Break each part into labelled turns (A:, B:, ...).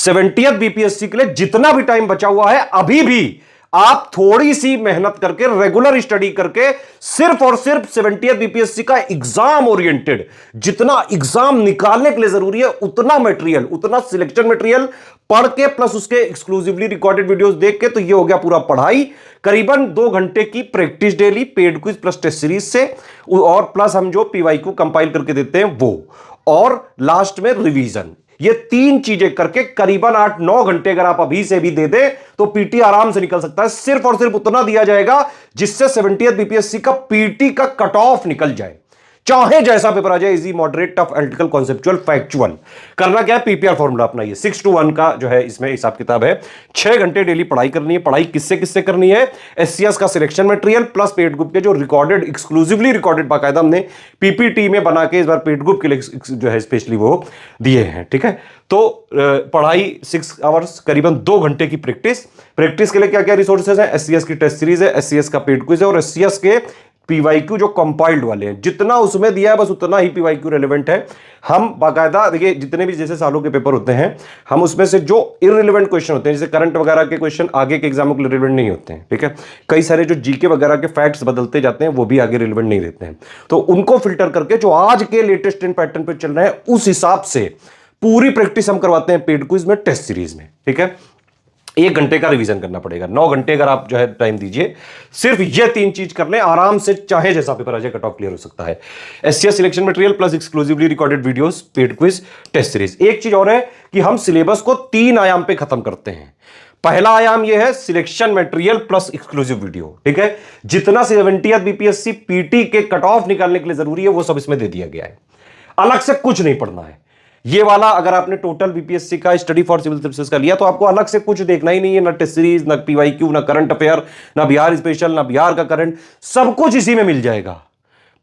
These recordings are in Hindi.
A: 70th बीपीएससी के लिए जितना भी टाइम बचा हुआ है, अभी भी आप थोड़ी सी मेहनत करके, रेगुलर स्टडी करके, सिर्फ और सिर्फ 70th बीपीएससी का एग्जाम ओरिएंटेड जितना एग्जाम निकालने के लिए जरूरी है, उतना मटेरियल, उतना सिलेक्शन मटेरियल पढ़ के प्लस उसके एक्सक्लूसिवली रिकॉर्डेड वीडियोस देख के, तो ये हो गया पूरा पढ़ाई। करीबन 2 घंटे की practice daily, paid quiz plus test series से, और प्लस हम जो पीवाईक्यू कंपाइल करके देते हैं वो, और लास्ट में रिवीजन। ये 3 चीजें करके करीबन 8-9 घंटे अगर आप अभी से भी दे दें तो पीटी आराम से निकल सकता है। सिर्फ और सिर्फ उतना दिया जाएगा जिससे 70th बीपीएससी का पीटी का कट ऑफ निकल जाए, चाहे जैसा पेपर आ जाए, easy, moderate, tough, analytical, conceptual, factual. करना क्या है, पीपीआर फॉर्मूला अपनाइए। 6-1 का जो है इसमें हिसाब किताब है। 6 घंटे डेली पढ़ाई करनी है। पढ़ाई किससे किससे करनी है? एससीएस का selection material plus paid group के जो रिकॉर्डेड, एक्सक्लूसिवली रिकॉर्डेड, बाकायदा हमने पीपीटी में बना के इस बार पेड ग्रुप के लिए जो है स्पेशली वो दिए हैं। ठीक है, तो पढ़ाई 6 आवर्स, करीबन 2 घंटे की प्रैक्टिस। प्रैक्टिस के लिए क्या क्या रिसोर्सेज हैं? एससीएस की टेस्ट सीरीज है, एससीएस का पेड क्विज है, और एससीएस के पीवाईक्यू जो कंपाइल्ड वाले हैं, जितना उसमें दिया है बस उतना ही पीवाईक्यू रेलेवेंट है। हम बाकायदा देखिए, जितने भी जैसे सालों के पेपर होते हैं, हम उसमें से जो इररिलेवेंट क्वेश्चन होते हैं, जैसे करंट वगैरह के क्वेश्चन आगे के एग्जामों के लिए रिलेवेंट नहीं होते हैं। ठीक है, कई सारे जो जीके वगैरह के फैक्ट्स बदलते जाते हैं वो भी आगे रिलेवेंट नहीं रहते हैं, तो उनको फिल्टर करके जो आज के लेटेस्ट ट्रेंड पैटर्न पर चल रहे हैं उस हिसाब से पूरी प्रैक्टिस हम करवाते हैं पेड क्विज में, टेस्ट सीरीज में। ठीक है, 1 घंटे का रिवीजन करना पड़ेगा। 9 घंटे अगर आप जो है टाइम दीजिए, सिर्फ ये 3 चीज कर लें, आराम से चाहे जैसा पेपर आ जाए कट ऑफ क्लियर हो सकता है। SCS selection material plus exclusively recorded videos, paid quiz, test series. एक चीज और है कि हम सिलेबस को 3 आयाम पे खत्म करते हैं। पहला आयाम यह है selection material plus exclusive video. ठीक है, जितना 70th बीपीएससी पीटी के कट ऑफ निकालने के लिए जरूरी है वो सब इसमें दे दिया गया है। अलग से कुछ नहीं पढ़ना है। ये वाला अगर आपने टोटल बीपीएससी का स्टडी फॉर सिविल सर्विसेज का लिया तो आपको अलग से कुछ देखना ही नहीं है, ना टेस्ट सीरीज, ना पीवाईक्यू, ना करंट अफेयर, ना बिहार स्पेशल, ना बिहार का करंट, सब कुछ इसी में मिल जाएगा।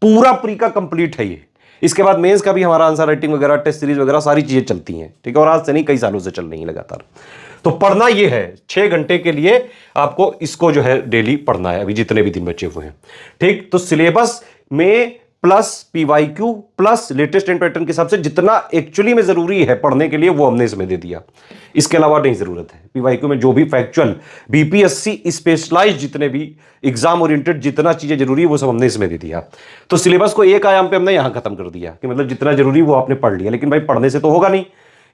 A: पूरा प्री का कंप्लीट है ये। इसके बाद मेंस का भी हमारा आंसर राइटिंग वगैरह, टेस्ट सीरीज वगैरह सारी चीजें चलती हैं। ठीक है, और आज से नहीं, कई सालों से चल रही है लगातार। तो पढ़ना ये है, 6 घंटे के लिए आपको इसको जो है डेली पढ़ना है, अभी जितने भी दिन बचे हुए हैं। ठीक, तो सिलेबस में plus PYQ plus latest trend pattern के हिसाब से जितना एक्चुअली में जरूरी है पढ़ने के लिए वो हमने इसमें दे दिया। इसके अलावा नहीं जरूरत है। पीवाईक्यू में जो भी फैक्चुअल बीपीएससी स्पेशलाइज जितने भी एग्जाम ओरिएंटेड जितना चीजें जरूरी है वो सब हमने इसमें दे दिया। तो सिलेबस को एक आयाम पे हमने यहां खत्म कर दिया कि मतलब जितना जरूरी वो आपने पढ़ लिया। लेकिन भाई पढ़ने से तो होगा नहीं,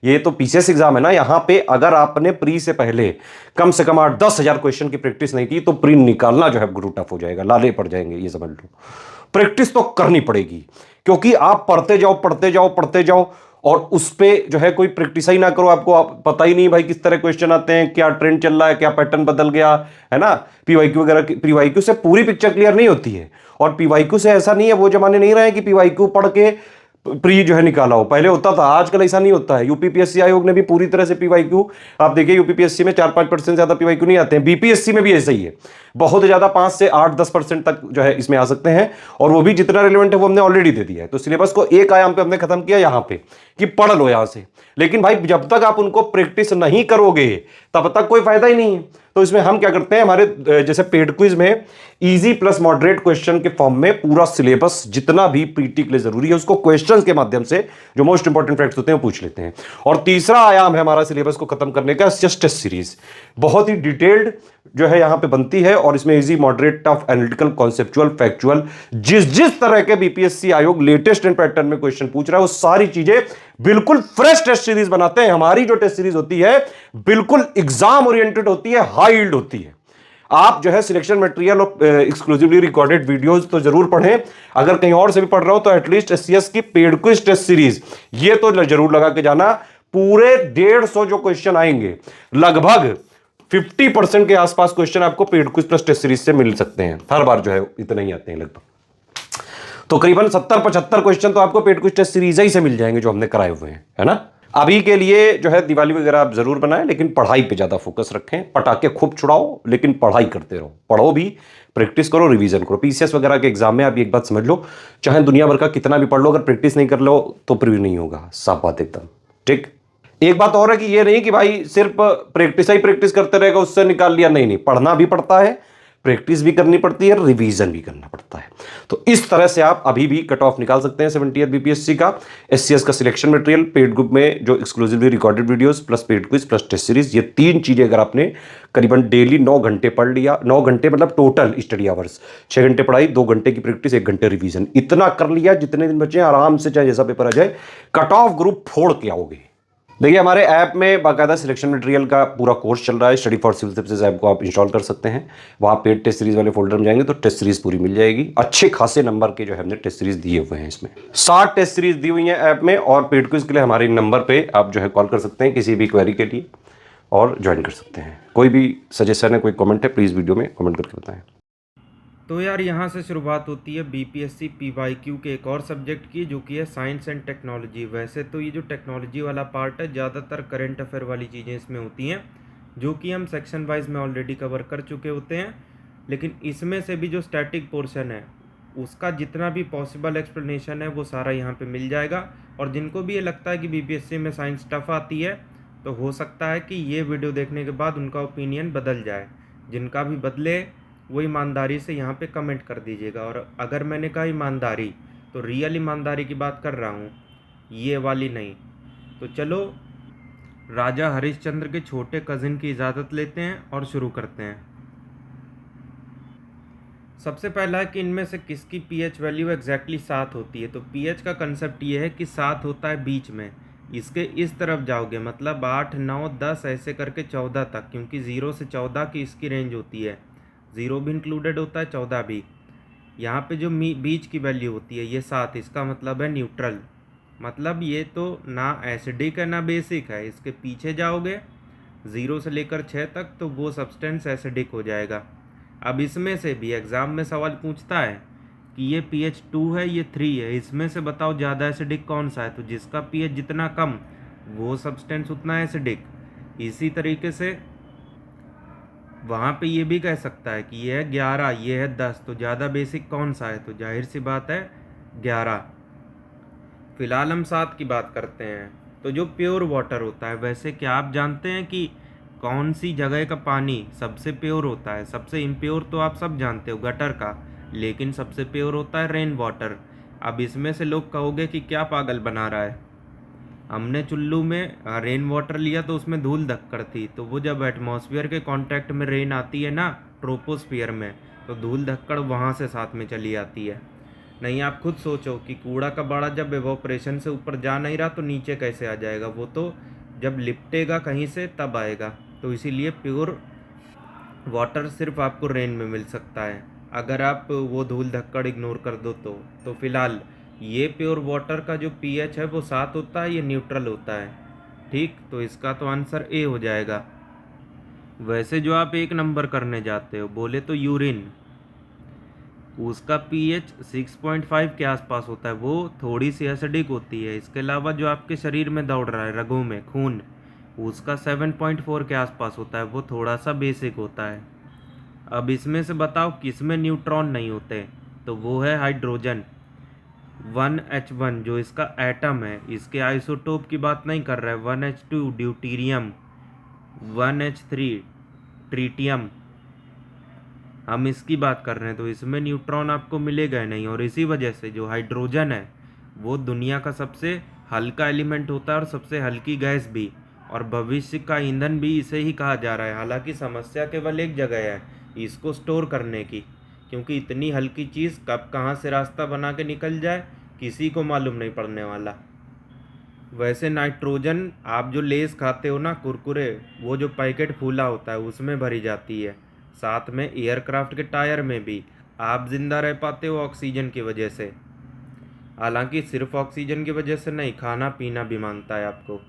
A: ये तो पीसीएस एग्जाम है ना। यहां पे अगर आपने प्री से पहले कम से कम 8-10 हजार क्वेश्चन की प्रैक्टिस नहीं की तो प्री निकालना जो है गुरु टफ हो जाएगा, लाले पड़ जाएंगे, ये समझ लो। प्रैक्टिस तो करनी पड़ेगी, क्योंकि आप पढ़ते जाओ पढ़ते जाओ पढ़ते जाओ और उस पे जो है कोई प्रैक्टिस ही ना करो, आपको पता ही नहीं भाई किस तरह क्वेश्चन आते हैं, क्या ट्रेंड चल रहा है, क्या पैटर्न बदल गया है ना। पीवाईक्यू वगैरह, पीवाईक्यू से पूरी पिक्चर क्लियर नहीं होती है। और पीवाईक्यू से ऐसा नहीं है, वो जमाने नहीं रहे कि पीवाईक्यू पढ़ के प्री जो है निकाला हो, पहले होता था, आजकल ऐसा नहीं होता है। यूपीपीएससी आयोग ने भी पूरी तरह से पीवाईक्यू, आप देखिए यूपीपीएससी में 4-5% ज्यादा पीवाईक्यू नहीं आते हैं। बीपीएससी में भी ऐसा ही है, बहुत ज्यादा 5 से 8-10% तक जो है इसमें आ सकते हैं, और वो भी जितना रिलेवेंट है वो हमने ऑलरेडी दे दिया है। तो सिलेबस को एक आयाम पे हमने खत्म किया यहां पे कि पढ़ लो यहां से। लेकिन भाई जब तक आप उनको प्रैक्टिस नहीं करोगे तब तक कोई फायदा ही नहीं है। तो इसमें हम क्या करते हैं, हमारे जैसे पेड क्विज में इजी प्लस मॉडरेट क्वेश्चन के फॉर्म में पूरा सिलेबस जितना भी पीटी के लिए जरूरी है उसको क्वेश्चंस के माध्यम से जो मोस्ट इंपॉर्टेंट फैक्ट्स होते हैं वो पूछ लेते हैं। और तीसरा आयाम है हमारा सिलेबस को खत्म करने का टेस्ट सीरीज, बहुत ही डिटेल्ड जो है यहां पे बनती है, और इसमें easy, moderate, tough, analytical, conceptual, factual, जिस तरह के बीपीएससी आयोग लेटेस्ट ट्रेंड पैटर्न में क्वेश्चन पूछ रहा है वो सारी चीजें बिल्कुल फ्रेश टेस्ट सीरीज बनाते हैं। हमारी जो टेस्ट सीरीज होती है बिल्कुल एग्जाम ओरिएंटेड होती है, हाई यील्ड होती है। आप जो है सिलेक्शन मटेरियल और एक्सक्लूसिवली रिकॉर्डेड वीडियोस तो जरूर पढ़ें, अगर कहीं और से भी पढ़ रहे हो तो एटलीस्ट एससीएस की पेड क्विज टेस्ट सीरीज ये तो जरूर लगा के जाना। पूरे 150 जो क्वेश्चन आएंगे, लगभग 50% के आसपास क्वेश्चन आपको paid quiz plus test series से मिल सकते हैं। हर बार जो है इतना ही आते हैं लगभग, तो करीबन 70-75 क्वेश्चन तो आपको पेड क्विज टेस्ट सीरीज ही से मिल जाएंगे जो हमने कराए हुए हैं, है ना। अभी के लिए जो है दिवाली वगैरह आप जरूर बनाएं, लेकिन पढ़ाई पे ज्यादा फोकस रखें। पटाखे खूब छुड़ाओ लेकिन पढ़ाई करते रहो, पढ़ो भी, प्रैक्टिस करो, रिवीजन करो। पीसीएस वगैरह के एग्जाम में आप एक बात समझ लो, चाहे दुनिया भर का कितना भी पढ़ लो, अगर प्रैक्टिस नहीं कर लो तो प्रिव्यू नहीं होगा, साफ बात एकदम। ठीक, एक बात और है कि ये नहीं कि भाई सिर्फ प्रैक्टिस ही प्रैक्टिस करते रहेगा उससे निकाल लिया, नहीं, पढ़ना भी पड़ता है, प्रैक्टिस भी करनी पड़ती है, रिवीजन भी करना पड़ता है। तो इस तरह से आप अभी भी कट ऑफ निकाल सकते हैं 70th बीपीएससी का। एससीएस का सिलेक्शन मटेरियल, पेड ग्रुप में जो exclusively recorded videos plus paid quiz plus test series, ये 3 चीजें अगर आपने करीबन डेली 9 घंटे पढ़ लिया, 9 घंटे मतलब टोटल स्टडी आवर्स, 6 घंटे पढ़ाई, 2 घंटे की प्रैक्टिस, 1 घंटे रिवीजन, इतना कर लिया, जितने दिन बचे आराम से चाहे जैसा पेपर आ जाए कट ऑफ ग्रुप फोड़ के आओगे। देखिए हमारे ऐप में बाकायदा सिलेक्शन मटेरियल का पूरा कोर्स चल रहा है। Study for civil services app को आप इंस्टॉल कर सकते हैं। वहाँ पेड टेस्ट सीरीज वाले फोल्डर में जाएंगे तो टेस्ट सीरीज पूरी मिल जाएगी। अच्छे खासे नंबर के जो है हमने टेस्ट सीरीज दिए हुए हैं, इसमें 60 टेस्ट सीरीज दी हुई हैं ऐप में। और पेड क्विज के लिए हमारे नंबर पे आप जो है कॉल कर सकते हैं किसी भी क्वेरी के लिए और ज्वाइन कर सकते हैं। कोई भी सजेशन है, कोई कमेंट है, प्लीज़ वीडियो में कमेंट करके बताएं।
B: तो यार यहाँ से शुरुआत होती है बीपीएससी पीवाईक्यू के एक और सब्जेक्ट की, जो कि है साइंस एंड टेक्नोलॉजी। वैसे तो ये जो टेक्नोलॉजी वाला पार्ट है, ज़्यादातर करंट अफेयर वाली चीज़ें इसमें होती हैं, जो कि हम सेक्शन वाइज में ऑलरेडी कवर कर चुके होते हैं। लेकिन इसमें से भी जो स्टैटिक पोर्शन है, उसका जितना भी पॉसिबल एक्सप्लेनेशन है वो सारा यहाँ पे मिल जाएगा। और जिनको भी ये लगता है कि बीपीएससी में साइंस टफ आती है, तो हो सकता है कि ये वीडियो देखने के बाद उनका ओपिनियन बदल जाए। जिनका भी बदले वो ईमानदारी से यहाँ पे कमेंट कर दीजिएगा। और अगर मैंने कहा ईमानदारी, तो रियल ईमानदारी की बात कर रहा हूँ, ये वाली नहीं। तो चलो राजा हरिश्चंद्र के छोटे कज़िन की इजाज़त लेते हैं और शुरू करते हैं। सबसे पहला है कि इनमें से किसकी पीएच वैल्यू एग्जैक्टली 7 होती है। तो पीएच का कंसेप्ट ये है कि 7 होता है बीच में, इसके इस तरफ जाओगे मतलब 8, 9, 10 ऐसे करके 14 तक, क्योंकि 0 से 14 की इसकी रेंज होती है। 0 भी इंक्लूडेड होता है, 14 भी। यहाँ पे जो बीच की वैल्यू होती है ये 7, इसका मतलब है न्यूट्रल। मतलब ये तो ना एसिडिक है ना बेसिक है। इसके पीछे जाओगे 0 से लेकर 6 तक, तो वो सब्सटेंस एसिडिक हो जाएगा। अब इसमें से भी एग्ज़ाम में सवाल पूछता है कि ये pH 2 है, ये 3 है, इसमें से बताओ ज़्यादा एसिडिक कौन सा है। तो जिसका pH जितना कम, वो सब्सटेंस उतना एसिडिक। इसी तरीके से वहाँ पे ये भी कह सकता है कि ये है 11, ये है 10, तो ज़्यादा बेसिक कौन सा है। तो जाहिर सी बात है 11। फिलहाल हम 7 की बात करते हैं। तो जो प्योर वाटर होता है, वैसे क्या आप जानते हैं कि कौन सी जगह का पानी सबसे प्योर होता है। सबसे इम्प्योर तो आप सब जानते हो, गटर का, लेकिन सबसे प्योर होता है रेन वाटर। अब इसमें से लोग कहोगे कि क्या पागल बना रहा है। हमने चुल्लू में रेन वाटर लिया तो उसमें धूल धक्कड़ थी, तो वो जब एटमॉस्फेयर के कांटेक्ट में रेन आती है ना, ट्रोपोस्फियर में, तो धूल धक्कड़ वहाँ से साथ में चली आती है। नहीं, आप खुद सोचो कि कूड़ा का बाड़ा जब एवोपरेशन से ऊपर जा नहीं रहा तो नीचे कैसे आ जाएगा। वो तो जब लिपटेगा कहीं से तब आएगा। तो इसीलिए प्योर वाटर सिर्फ आपको रेन में मिल सकता है, अगर आप वो धूल धक्कड़ इग्नोर कर दो तो फिलहाल ये प्योर वाटर का जो पीएच है वो 7 होता है, ये न्यूट्रल होता है। ठीक, तो इसका तो आंसर ए हो जाएगा। वैसे जो आप 1 नंबर करने जाते हो, बोले तो यूरिन, उसका पीएच 6.5 के आसपास होता है, वो थोड़ी सी एसिडिक होती है। इसके अलावा जो आपके शरीर में दौड़ रहा है, रगों में खून, उसका 7.4 के आसपास होता है, वो थोड़ा सा बेसिक होता है। अब इसमें से बताओ किस में न्यूट्रॉन नहीं होते। तो वो है हाइड्रोजन, 1H1 जो इसका एटम है। इसके आइसोटोप की बात नहीं कर रहा है, 1H2 ड्यूटीरियम, 1H3 ट्रीटियम, हम इसकी बात कर रहे हैं। तो इसमें न्यूट्रॉन आपको मिलेगा नहीं। और इसी वजह से जो हाइड्रोजन है वो दुनिया का सबसे हल्का एलिमेंट होता है और सबसे हल्की गैस भी, और भविष्य का ईंधन भी इसे ही कहा जा रहा है। हालांकि समस्या केवल एक जगह है, इसको स्टोर करने की, क्योंकि इतनी हल्की चीज़ कब कहाँ से रास्ता बना के निकल जाए किसी को मालूम नहीं पड़ने वाला। वैसे नाइट्रोजन आप जो लेस खाते हो ना, कुरकुरे, वो जो पैकेट फूला होता है उसमें भरी जाती है। साथ में एयरक्राफ्ट के टायर में भी आप जिंदा रह पाते हो ऑक्सीजन की वजह से। हालांकि सिर्फ ऑक्सीजन की वजह से नहीं, खाना पीना भी मांगता है आपको।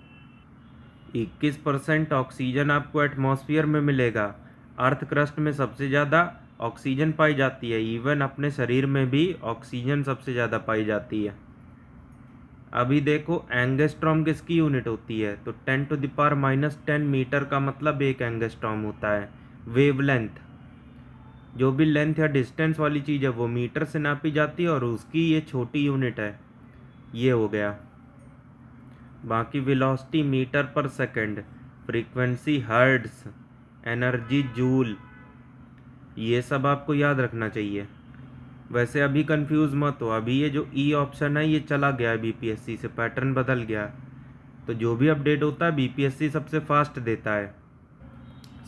B: 21% ऑक्सीजन आपको एटमॉस्फेयर में मिलेगा। अर्थ क्रस्ट में सबसे ज़्यादा ऑक्सीजन पाई जाती है, इवन अपने शरीर में भी ऑक्सीजन सबसे ज़्यादा पाई जाती है। अभी देखो एंगस्ट्रॉम किसकी यूनिट होती है। तो 10⁻⁻10 मीटर का मतलब 1 एंगस्ट्रॉम होता है। वेवलेंथ, जो भी लेंथ या डिस्टेंस वाली चीज़ है वो मीटर से नापी जाती है और उसकी ये छोटी यूनिट है, ये हो गया। बाकी वेलोसिटी मीटर पर second, frequency hertz, energy joule, ये सब आपको याद रखना चाहिए। वैसे अभी कंफ्यूज मत हो, अभी ये जो ई ऑप्शन है ये चला गया है बीपीएससी से, पैटर्न बदल गया। तो जो भी अपडेट होता है बीपीएससी सबसे फास्ट देता है,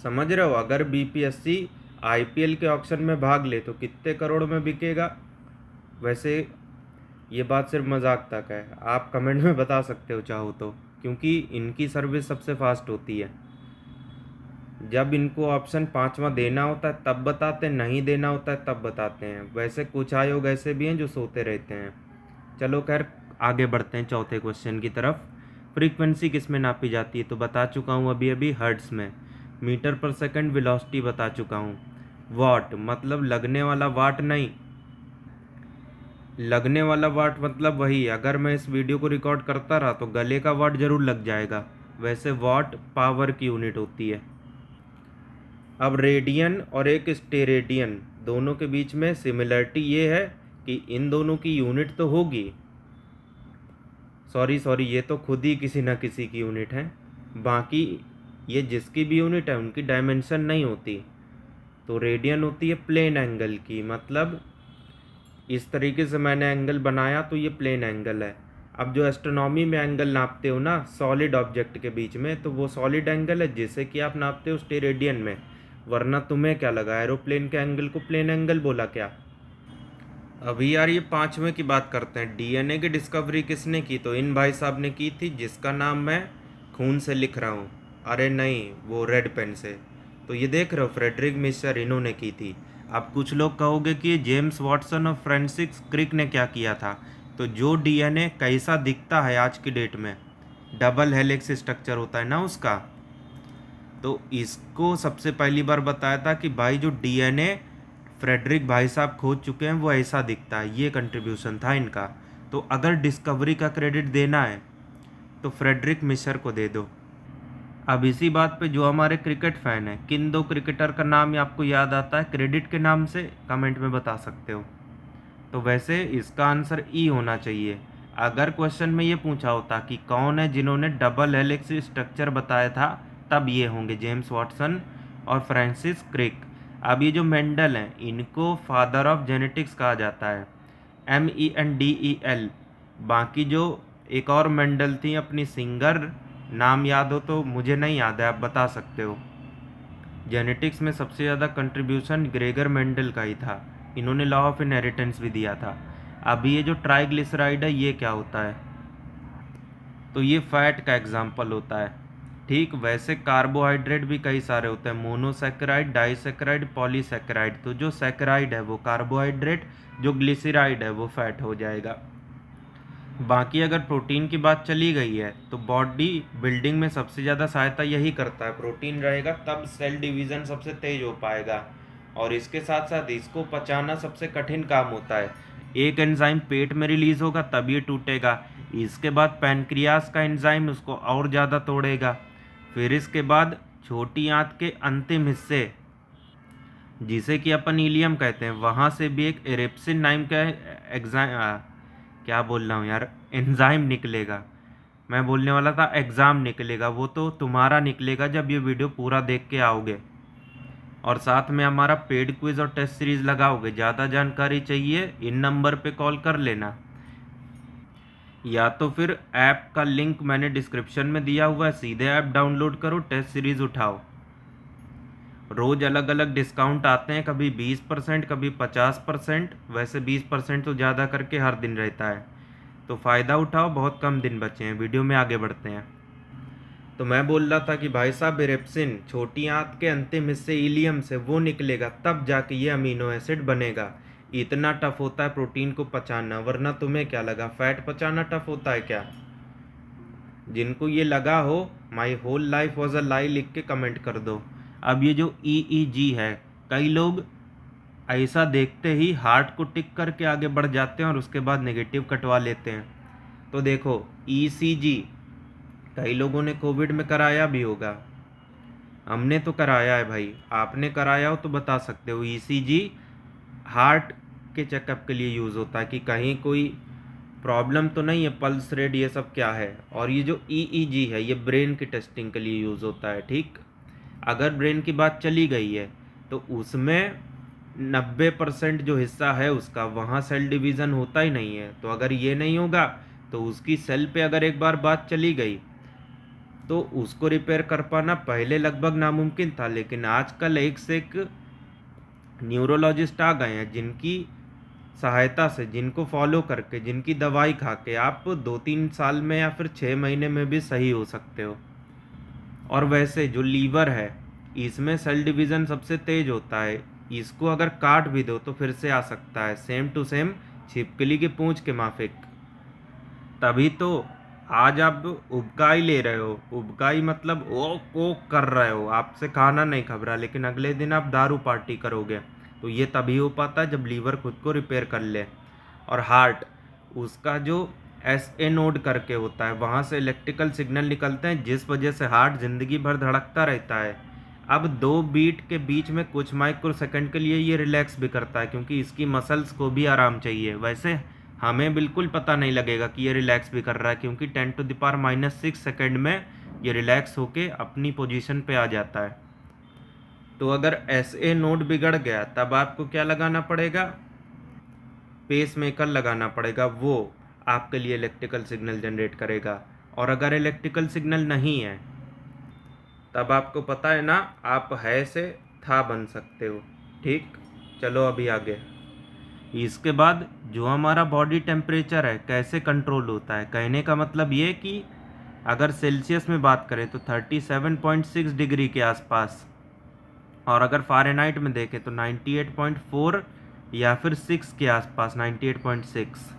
B: समझ रहे हो। अगर बीपीएससी आईपीएल के ऑक्शन में भाग ले तो कितने करोड़ में बिकेगा। वैसे ये बात सिर्फ मजाक तक है, आप कमेंट में बता सकते हो चाहो तो, क्योंकि इनकी सर्विस सबसे फास्ट होती है। जब इनको ऑप्शन 5वां देना होता है तब बताते हैं, नहीं देना होता है तब बताते हैं। वैसे कुछ आयोग ऐसे भी हैं जो सोते रहते हैं। चलो खैर आगे बढ़ते हैं चौथे क्वेश्चन की तरफ। फ्रीक्वेंसी किस में नापी जाती है, तो बता चुका हूँ अभी अभी, हर्ट्स में। मीटर पर सेकंड वेलोसिटी बता चुका हूँ। वाट मतलब लगने वाला वाट नहीं, लगने वाला वाट मतलब वही, अगर मैं इस वीडियो को रिकॉर्ड करता रहा तो गले का वाट जरूर लग जाएगा। वैसे वाट पावर की यूनिट होती है। अब रेडियन और एक स्टेरेडियन दोनों के बीच में सिमिलरिटी ये है कि इन दोनों की यूनिट तो होगी, सॉरी ये तो खुद ही किसी ना किसी की यूनिट है, बाकी ये जिसकी भी यूनिट है उनकी डायमेंशन नहीं होती। तो रेडियन होती है प्लेन एंगल की, मतलब इस तरीके से मैंने एंगल बनाया तो ये प्लेन एंगल है। अब जो एस्ट्रोनॉमी में एंगल नापते हो ना सॉलिड ऑब्जेक्ट के बीच में, तो वो सॉलिड एंगल है जिसे कि आप नापते हो स्टेरेडियन में। वरना तुम्हें क्या लगा, एरोप्लेन के एंगल को प्लेन एंगल बोला क्या। अभी यार ये 5वें की बात करते हैं। डीएनए की डिस्कवरी किसने की, तो इन भाई साहब ने की थी जिसका नाम मैं खून से लिख रहा हूँ, अरे नहीं वो रेड पेन से। तो ये देख रहे हो फ्रेडरिक मिशर, इन्होंने की थी। अब कुछ लोग कहोगे कि जेम्स वाटसन और फ्रांसिस क्रिक ने क्या किया था। तो जो डीएनए कैसा दिखता है आज की डेट में, डबल हेलिक्स स्ट्रक्चर होता है ना उसका, तो इसको सबसे पहली बार बताया था कि भाई जो डीएनए फ्रेडरिक भाई साहब खोज चुके हैं वो ऐसा दिखता है। ये कंट्रीब्यूशन था इनका। तो अगर डिस्कवरी का क्रेडिट देना है तो फ्रेडरिक मिशर को दे दो। अब इसी बात पे जो हमारे क्रिकेट फैन हैं, किन 2 क्रिकेटर का नाम आपको याद आता है क्रेडिट के नाम से, कमेंट में बता सकते हो। तो वैसे इसका आंसर ई होना चाहिए। अगर क्वेश्चन में ये पूछा होता कि कौन है जिन्होंने डबल हेलिक्स स्ट्रक्चर बताया था, तब ये होंगे जेम्स वाटसन और फ्रांसिस क्रिक। अब ये जो मेंडल हैं इनको फादर ऑफ जेनेटिक्स कहा जाता है, MENDEL। बाकी जो एक और मेंडल थी अपनी सिंगर, नाम याद हो तो, मुझे नहीं याद है, आप बता सकते हो। जेनेटिक्स में सबसे ज़्यादा कंट्रीब्यूशन ग्रेगर मेंडल का ही था, इन्होंने लॉ ऑफ इनहेरिटेंस भी दिया था। अभी ये जो ट्राइग्लिसराइड है ये क्या होता है, तो ये फैट का एग्जाम्पल होता है। ठीक वैसे कार्बोहाइड्रेट भी कई सारे होते हैं, मोनोसैकेराइड, डाइसैकेराइड, पॉलीसैकेराइड। तो जो सैकेराइड है वो कार्बोहाइड्रेट, जो ग्लिसराइड है वो फैट हो जाएगा। बाकी अगर प्रोटीन की बात चली गई है तो बॉडी बिल्डिंग में सबसे ज़्यादा सहायता यही करता है, प्रोटीन रहेगा तब सेल डिवीज़न सबसे तेज हो पाएगा। और इसके साथ साथ इसको पचाना सबसे कठिन काम होता है। एक एंजाइम पेट में रिलीज होगा तब ये टूटेगा, इसके बाद पैनक्रियास का एंजाइम उसको और ज़्यादा तोड़ेगा, फिर इसके बाद छोटी आंत के अंतिम हिस्से जिसे कि अपन इलियम कहते हैं, वहाँ से भी एक एरेप्सिन नाम का क्या बोल रहा हूँ यार, एंजाइम निकलेगा। मैं बोलने वाला था एग्ज़ाम निकलेगा, वो तो तुम्हारा निकलेगा जब ये वीडियो पूरा देख के आओगे। और साथ में हमारा पेड क्विज और टेस्ट सीरीज लगाओगे। ज़्यादा जानकारी चाहिए इन नंबर पे कॉल कर लेना, या तो फिर ऐप का लिंक मैंने डिस्क्रिप्शन में दिया हुआ है, सीधे ऐप डाउनलोड करो, टेस्ट सीरीज उठाओ। रोज़ अलग अलग डिस्काउंट आते हैं, कभी 20%, कभी 50%, वैसे 20% तो ज़्यादा करके हर दिन रहता है। तो फ़ायदा उठाओ, बहुत कम दिन बचे हैं। वीडियो में आगे बढ़ते हैं। तो मैं बोल रहा था कि भाई साहब एरेप्सिन छोटी आंत के अंतिम हिस्से इलियम से वो निकलेगा तब जाके ये अमीनो एसिड बनेगा। इतना टफ होता है प्रोटीन को पचाना, वरना तुम्हें क्या लगा फैट पचाना टफ होता है क्या। जिनको ये लगा हो my whole life was a lie लिख के कमेंट कर दो। अब ये जो EEG है, कई लोग ऐसा देखते ही हार्ट को टिक करके आगे बढ़ जाते हैं और उसके बाद नेगेटिव कटवा लेते हैं। तो देखो ECG कई लोगों ने कोविड में कराया भी होगा, हमने तो कराया है भाई, आपने कराया हो तो बता सकते हो। ECG हार्ट के चेकअप के लिए यूज़ होता है कि कहीं कोई प्रॉब्लम तो नहीं है, पल्स रेट ये सब क्या है। और ये जो EEG है ये ब्रेन की टेस्टिंग के लिए यूज़ होता है। ठीक, अगर ब्रेन की बात चली गई है तो उसमें 90% जो हिस्सा है उसका, वहाँ सेल डिवीज़न होता ही नहीं है। तो अगर ये नहीं होगा तो उसकी सेल पे अगर एक बार बात चली गई तो उसको रिपेयर कर पाना पहले लगभग नामुमकिन था, लेकिन आजकल एक से एक न्यूरोलॉजिस्ट आ गए हैं जिनकी सहायता से, जिनको फॉलो करके, जिनकी दवाई खा के आप 2-3 साल में या फिर 6 महीने में भी सही हो सकते हो। और वैसे जो लीवर है इसमें सेल डिवीज़न सबसे तेज होता है, इसको अगर काट भी दो तो फिर से आ सकता है, सेम टू सेम छिपकली की पूंछ के माफिक। तभी तो आज आप उबकाई ले रहे हो, उबकाई मतलब ओ कर रहे हो, आपसे खाना नहीं खबरा, लेकिन अगले दिन आप दारू पार्टी करोगे। तो ये तभी हो पाता है जब लीवर खुद को रिपेयर कर ले। और हार्ट, उसका जो SA नोड करके होता है वहाँ से इलेक्ट्रिकल सिग्नल निकलते हैं, जिस वजह से हार्ट ज़िंदगी भर धड़कता रहता है। अब 2 बीट के बीच में कुछ माइक्रो सेकंड के लिए ये रिलैक्स भी करता है, क्योंकि इसकी मसल्स को भी आराम चाहिए। वैसे हमें बिल्कुल पता नहीं लगेगा कि ये रिलैक्स भी कर रहा है, क्योंकि 10⁻⁻6 सेकंड में ये रिलैक्स होके अपनी पोजीशन पे आ जाता है। तो अगर SA नोड बिगड़ गया तब आपको क्या लगाना पड़ेगा? पेस मेकर लगाना पड़ेगा, वो आपके लिए इलेक्ट्रिकल सिग्नल जनरेट करेगा। और अगर इलेक्ट्रिकल सिग्नल नहीं है तब आपको पता है ना, आप है से था बन सकते हो। ठीक, चलो अभी आगे। इसके बाद जो हमारा बॉडी टेम्परेचर है कैसे कंट्रोल होता है, कहने का मतलब ये कि अगर सेल्सियस में बात करें तो 37.6 डिग्री के आसपास, और अगर फ़ारेनहाइट में देखें तो 98.4 या फिर 6 के आसपास, 98.6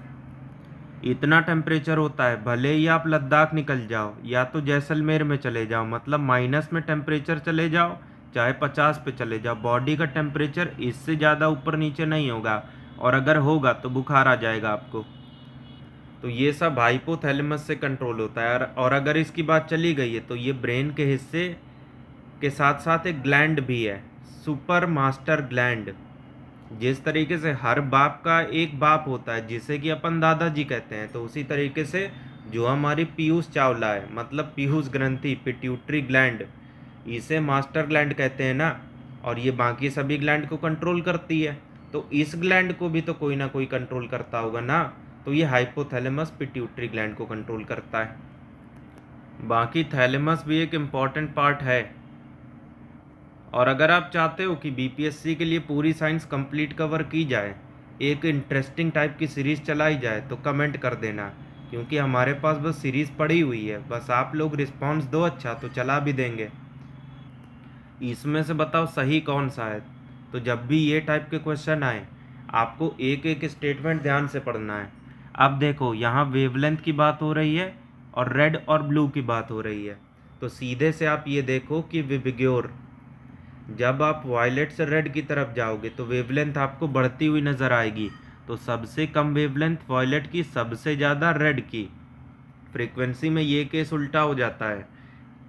B: इतना टेम्परेचर होता है। भले ही आप लद्दाख निकल जाओ या तो जैसलमेर में चले जाओ, मतलब माइनस में टेम्परेचर चले जाओ, चाहे 50 पे चले जाओ, बॉडी का टेम्परेचर इससे ज़्यादा ऊपर नीचे नहीं होगा, और अगर होगा तो बुखार आ जाएगा आपको। तो ये सब हाइपोथैलेमस से कंट्रोल होता है। और अगर इसकी बात चली गई है तो ये ब्रेन के हिस्से के साथ साथ एक ग्लैंड भी है, सुपर मास्टर ग्लैंड। जिस तरीके से हर बाप का एक बाप होता है जिसे कि अपन दादाजी कहते हैं, तो उसी तरीके से जो हमारी पीयूष चावला है, मतलब पीयूष ग्रंथि, पिट्यूटरी ग्लैंड, इसे मास्टर ग्लैंड कहते हैं ना, और ये बाकी सभी ग्लैंड को कंट्रोल करती है। तो इस ग्लैंड को भी तो कोई ना कोई कंट्रोल करता होगा ना, तो ये हाइपोथैलेमस पिट्यूटरी ग्लैंड को कंट्रोल करता है। बाकी थैलेमस भी एक इम्पॉर्टेंट पार्ट है। और अगर आप चाहते हो कि BPSC के लिए पूरी साइंस कंप्लीट कवर की जाए, एक इंटरेस्टिंग टाइप की सीरीज़ चलाई जाए, तो कमेंट कर देना, क्योंकि हमारे पास बस सीरीज़ पड़ी हुई है, बस आप लोग रिस्पांस दो अच्छा तो चला भी देंगे। इसमें से बताओ सही कौन सा है। तो जब भी ये टाइप के क्वेश्चन आए आपको एक एक स्टेटमेंट ध्यान से पढ़ना है। अब देखो यहाँ वेवलेंथ की बात हो रही है और रेड और ब्लू की बात हो रही है, तो सीधे से आप ये देखो कि विबग्योर, जब आप वायलेट से रेड की तरफ जाओगे तो वेवलेंथ आपको बढ़ती हुई नज़र आएगी। तो सबसे कम वेवलेंथ वायलेट की, सबसे ज़्यादा रेड की। फ्रीक्वेंसी में ये केस उल्टा हो जाता है,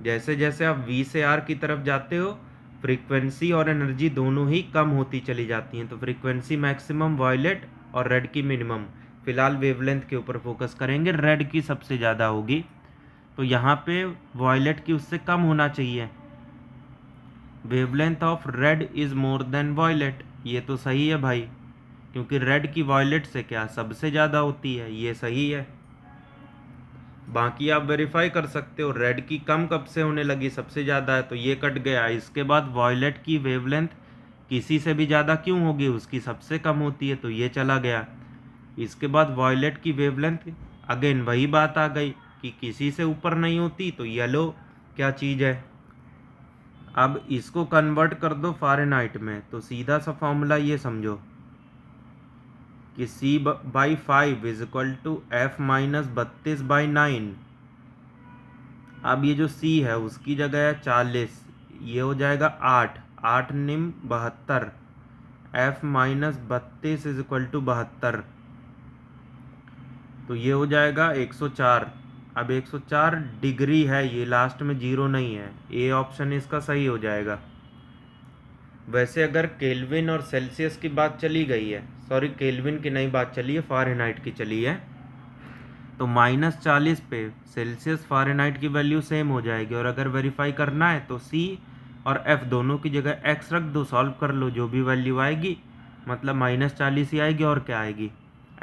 B: जैसे जैसे आप V से R की तरफ जाते हो फ्रीक्वेंसी और एनर्जी दोनों ही कम होती चली जाती हैं। तो फ्रीक्वेंसी मैक्सिमम वायलेट और रेड की मिनिमम। फिलहाल वेवलेंथ के ऊपर फोकस करेंगे, रेड की सबसे ज़्यादा होगी, तो यहाँ पे वायलेट की उससे कम होना चाहिए। Wavelength of red is more than violet, ये तो सही है भाई, क्योंकि रेड की वायलेट से क्या सबसे ज़्यादा होती है, ये सही है। बाकी आप वेरीफाई कर सकते हो, रेड की कम कब से होने लगी, सबसे ज़्यादा है तो ये कट गया। इसके बाद वायलेट की वेवलेंथ किसी से भी ज़्यादा क्यों होगी, उसकी सबसे कम होती है, तो ये चला गया। इसके बाद वायलेट की वेवलेंथ, अगेन वही बात आ गई कि किसी से ऊपर नहीं होती, तो येलो क्या चीज़ है। अब इसको कन्वर्ट कर दो फ़ारेनहाइट में, तो सीधा सा फॉर्मूला ये समझो कि C/5 is equal to F-32/9। अब ये जो C है उसकी जगह है 40, ये हो जाएगा 8, 8 निम 72, F-32 इज इक्वल टू 72, तो ये हो जाएगा 104। अब 104 डिग्री है, ये लास्ट में जीरो नहीं है, ए ऑप्शन इसका सही हो जाएगा। वैसे अगर केल्विन और सेल्सियस की बात चली गई है, सॉरी केल्विन की नहीं बात चली है, फ़ारेनहाइट की चली है, तो -40 पे सेल्सियस फ़ारेनहाइट की वैल्यू सेम हो जाएगी। और अगर वेरीफाई करना है तो C और F दोनों की जगह X रख दो, सॉल्व कर लो, जो भी वैल्यू आएगी मतलब -40 ही आएगी और क्या आएगी।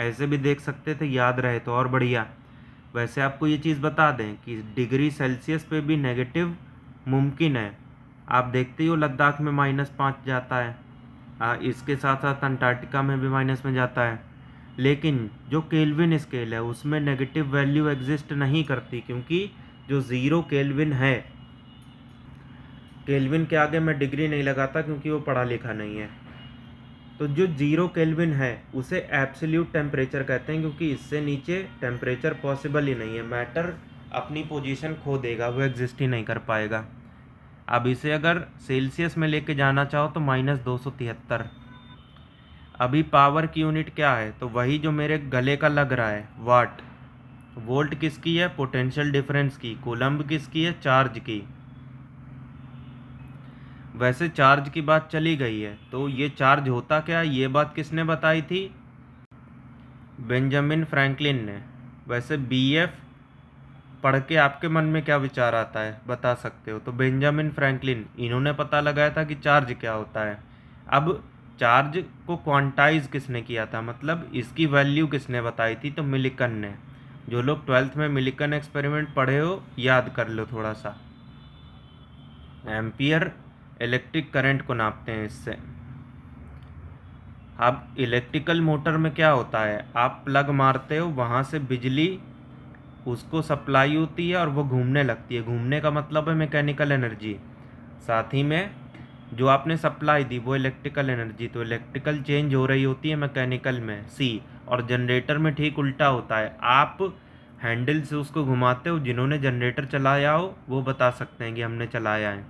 B: ऐसे भी देख सकते थे, याद रहे तो और बढ़िया। वैसे आपको ये चीज़ बता दें कि डिग्री सेल्सियस पे भी नेगेटिव मुमकिन है। आप देखते ही हो लद्दाख में -5 जाता है, इसके साथ साथ अंटार्कटिका में भी माइनस में जाता है। लेकिन जो केल्विन स्केल है उसमें नेगेटिव वैल्यू एग्जिस्ट नहीं करती, क्योंकि जो ज़ीरो केल्विन है, केल्विन के आगे मैं डिग्री नहीं लगाता क्योंकि वो पढ़ा लिखा नहीं है, तो जो जीरो केल्विन है उसे एब्सोल्यूट टेम्परेचर कहते हैं, क्योंकि इससे नीचे टेम्परेचर पॉसिबल ही नहीं है। मैटर अपनी पोजीशन खो देगा, वो एग्जिस्ट ही नहीं कर पाएगा। अब इसे अगर सेल्सियस में लेके जाना चाहो तो -273। अभी पावर की यूनिट क्या है, तो वही जो मेरे गले का लग रहा है, वाट। वोल्ट किसकी है, पोटेंशियल डिफरेंस की। कूलम्ब किसकी है, चार्ज की। वैसे चार्ज की बात चली गई है, तो ये चार्ज होता क्या है, ये बात किसने बताई थी, बेंजामिन फ्रैंकलिन ने। वैसे बीएफ पढ़ के आपके मन में क्या विचार आता है बता सकते हो, तो बेंजामिन फ्रैंकलिन, इन्होंने पता लगाया था कि चार्ज क्या होता है। अब चार्ज को क्वांटाइज किसने किया था, मतलब इसकी वैल्यू किसने बताई थी, तो मिलिकन ने। जो लोग 12th में मिलिकन एक्सपेरिमेंट पढ़े हो याद कर लो थोड़ा सा। एम्पियर इलेक्ट्रिक करंट को नापते हैं इससे। अब इलेक्ट्रिकल मोटर में क्या होता है, आप प्लग मारते हो, वहाँ से बिजली उसको सप्लाई होती है और वो घूमने लगती है। घूमने का मतलब है मैकेनिकल एनर्जी। साथ ही में जो आपने सप्लाई दी वो इलेक्ट्रिकल एनर्जी, तो इलेक्ट्रिकल चेंज हो रही होती है मैकेनिकल में, सी। और जनरेटर में ठीक उल्टा होता है, आप हैंडल से उसको घुमाते हो। जिन्होंने जनरेटर चलाया हो वो बता सकते हैं कि हमने चलाया है।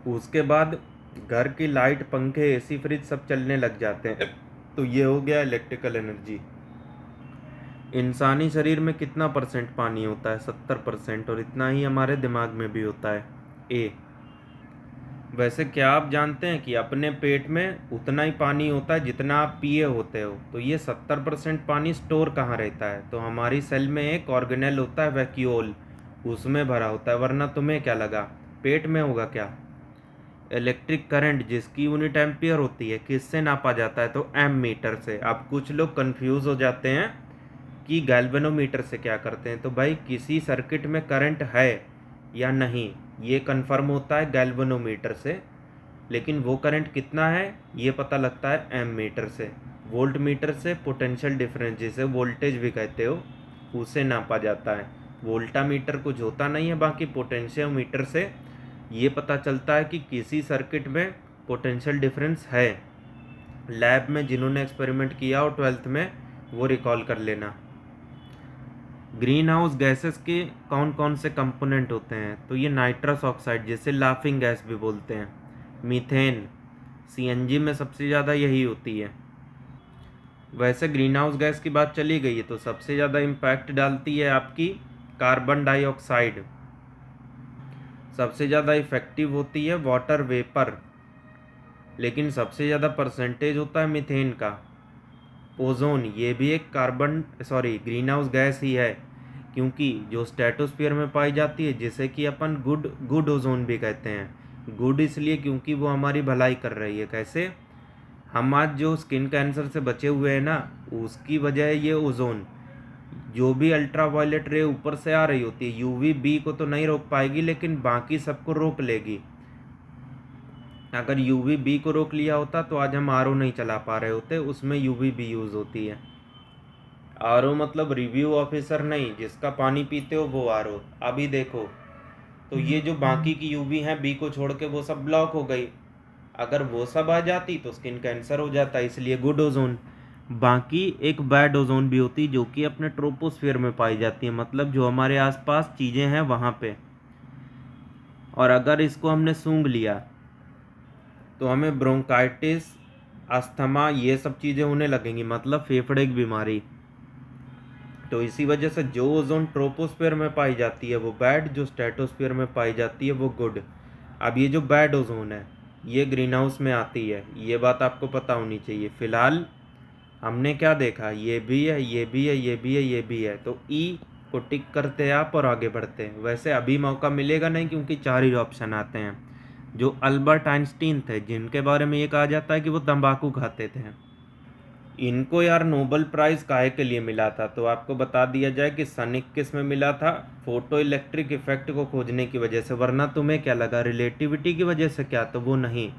B: उसके बाद घर की लाइट, पंखे, एसी, फ्रिज सब चलने लग जाते हैं, तो ये हो गया इलेक्ट्रिकल एनर्जी। इंसानी शरीर में कितना % पानी होता है, 70%, और इतना ही हमारे दिमाग में भी होता है, ए। वैसे क्या आप जानते हैं कि अपने पेट में उतना ही पानी होता है जितना आप पिए होते हो, तो ये 70% पानी स्टोर कहाँ रहता है, तो हमारी सेल में एक ऑर्गेनेल होता है वैक्यूल, उसमें भरा होता है। वरना तुम्हें क्या लगा पेट में होगा क्या। इलेक्ट्रिक करंट जिसकी यूनिट एम्पियर होती है किससे नापा जाता है, तो एम मीटर से। अब कुछ लोग कंफ्यूज हो जाते हैं कि गैल्वेनोमीटर से क्या करते हैं, तो भाई किसी सर्किट में करंट है या नहीं ये कंफर्म होता है गैल्वेनोमीटर से, लेकिन वो करंट कितना है ये पता लगता है एम मीटर से। वोल्ट मीटर से पोटेंशियल डिफरेंस, जिसे वोल्टेज भी कहते हो, उसे नापा जाता है। वोल्टामीटर कुछ होता नहीं है, बाकी पोटेंशियोमीटर से ये पता चलता है कि किसी सर्किट में पोटेंशियल डिफरेंस है। लैब में जिन्होंने एक्सपेरिमेंट किया हो 12th में वो रिकॉल कर लेना। ग्रीन हाउस गैसेस के कौन कौन से कंपोनेंट होते हैं, तो ये नाइट्रस ऑक्साइड, जिसे लाफिंग गैस भी बोलते हैं, मीथेन, सीएनजी में सबसे ज़्यादा यही होती है। वैसे ग्रीन हाउस गैस की बात चली गई है, तो सबसे ज़्यादा इम्पैक्ट डालती है आपकी कार्बन डाइऑक्साइड। सबसे ज़्यादा इफ़ेक्टिव होती है वाटर वेपर, लेकिन सबसे ज़्यादा परसेंटेज होता है मीथेन का। ओजोन, ये भी एक ग्रीन हाउस गैस ही है, क्योंकि जो स्ट्रेटोस्फीयर में पाई जाती है, जिसे कि अपन गुड ओजोन भी कहते हैं। गुड इसलिए क्योंकि वो हमारी भलाई कर रही है। कैसे, हम आज जो स्किन कैंसर से बचे हुए हैं ना, उसकी वजह है ये ओजोन। जो भी अल्ट्रा वायलेट रे ऊपर से आ रही होती है, यूवी बी को तो नहीं रोक पाएगी, लेकिन बाकी सबको रोक लेगी। अगर यूवी बी को रोक लिया होता तो आज हम आरओ नहीं चला पा रहे होते, उसमें यूवी बी यूज़ होती है। आरओ मतलब रिव्यू ऑफिसर नहीं, जिसका पानी पीते हो वो आरओ। अभी देखो, तो ये जो बाकी की यूवी हैं बी को छोड़ के, वो सब ब्लॉक हो गई। अगर वो सब आ जाती तो स्किन कैंसर हो जाता, इसलिए गुड ओजोन। बाकी एक बैड ओजोन भी होती, जो कि अपने ट्रोपोस्फियर में पाई जाती है, मतलब जो हमारे आसपास चीज़ें हैं वहाँ पे। और अगर इसको हमने सूंघ लिया तो हमें ब्रोंकाइटिस, अस्थमा, ये सब चीज़ें होने लगेंगी, मतलब फेफड़े की बीमारी। तो इसी वजह से जो ओजोन ट्रोपोस्फीयर में पाई जाती है वो बैड, जो स्ट्रेटोस्फीयर में पाई जाती है वो गुड। अब ये जो बैड ओजोन है ये ग्रीन हाउस में आती है, ये बात आपको पता होनी चाहिए। फिलहाल हमने क्या देखा, ये भी है, ये भी है, ये भी है, ये भी है, तो ई को टिक करते हैं आप और आगे बढ़ते हैं। वैसे अभी मौका मिलेगा नहीं, क्योंकि 4 ही ऑप्शन आते हैं। जो अल्बर्ट आइंस्टीन थे, जिनके बारे में ये कहा जाता है कि वो तंबाकू खाते थे, इनको यार नोबेल प्राइज़ काहे के लिए मिला था? तो आपको बता दिया जाए कि सन 21 में मिला था फोटो इलेक्ट्रिक इफेक्ट को खोजने की वजह से। वरना तुम्हें क्या लगा रिलेटिविटी की वजह से क्या? तो वो नहीं।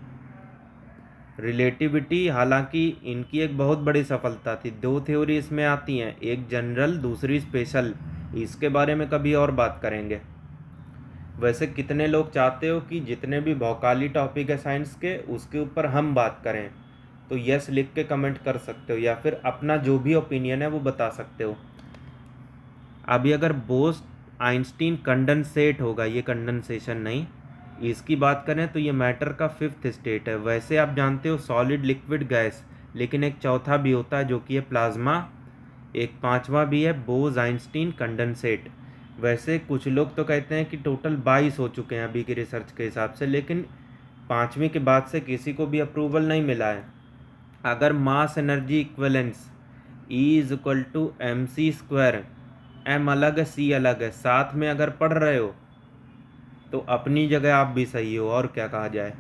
B: रिलेटिविटी हालांकि इनकी एक बहुत बड़ी सफलता थी। दो थ्योरी इसमें आती हैं, एक जनरल दूसरी स्पेशल। इसके बारे में कभी और बात करेंगे। वैसे कितने लोग चाहते हो कि जितने भी भौकाली टॉपिक है साइंस के उसके ऊपर हम बात करें? तो यस लिख के कमेंट कर सकते हो, या फिर अपना जो भी ओपिनियन है वो बता सकते हो। अभी अगर बोस आइंस्टीन कंडेंसेट होगा, ये कंडेंसेशन नहीं, इसकी बात करें तो ये मैटर का फिफ्थ स्टेट है। वैसे आप जानते हो सॉलिड लिक्विड गैस, लेकिन एक चौथा भी होता है जो कि है प्लाज्मा, एक पांचवा भी है बोस आइंस्टीन कंडेंसेट। वैसे कुछ लोग तो कहते हैं कि टोटल 22 हो चुके हैं अभी की रिसर्च के हिसाब से, लेकिन पाँचवीं के बाद से किसी को भी अप्रूवल नहीं मिला है। अगर mass energy equivalence E is equal to m c square, m अलग है सी अलग है, साथ में अगर पढ़ रहे हो तो अपनी जगह आप भी सही हो, और क्या कहा जाए।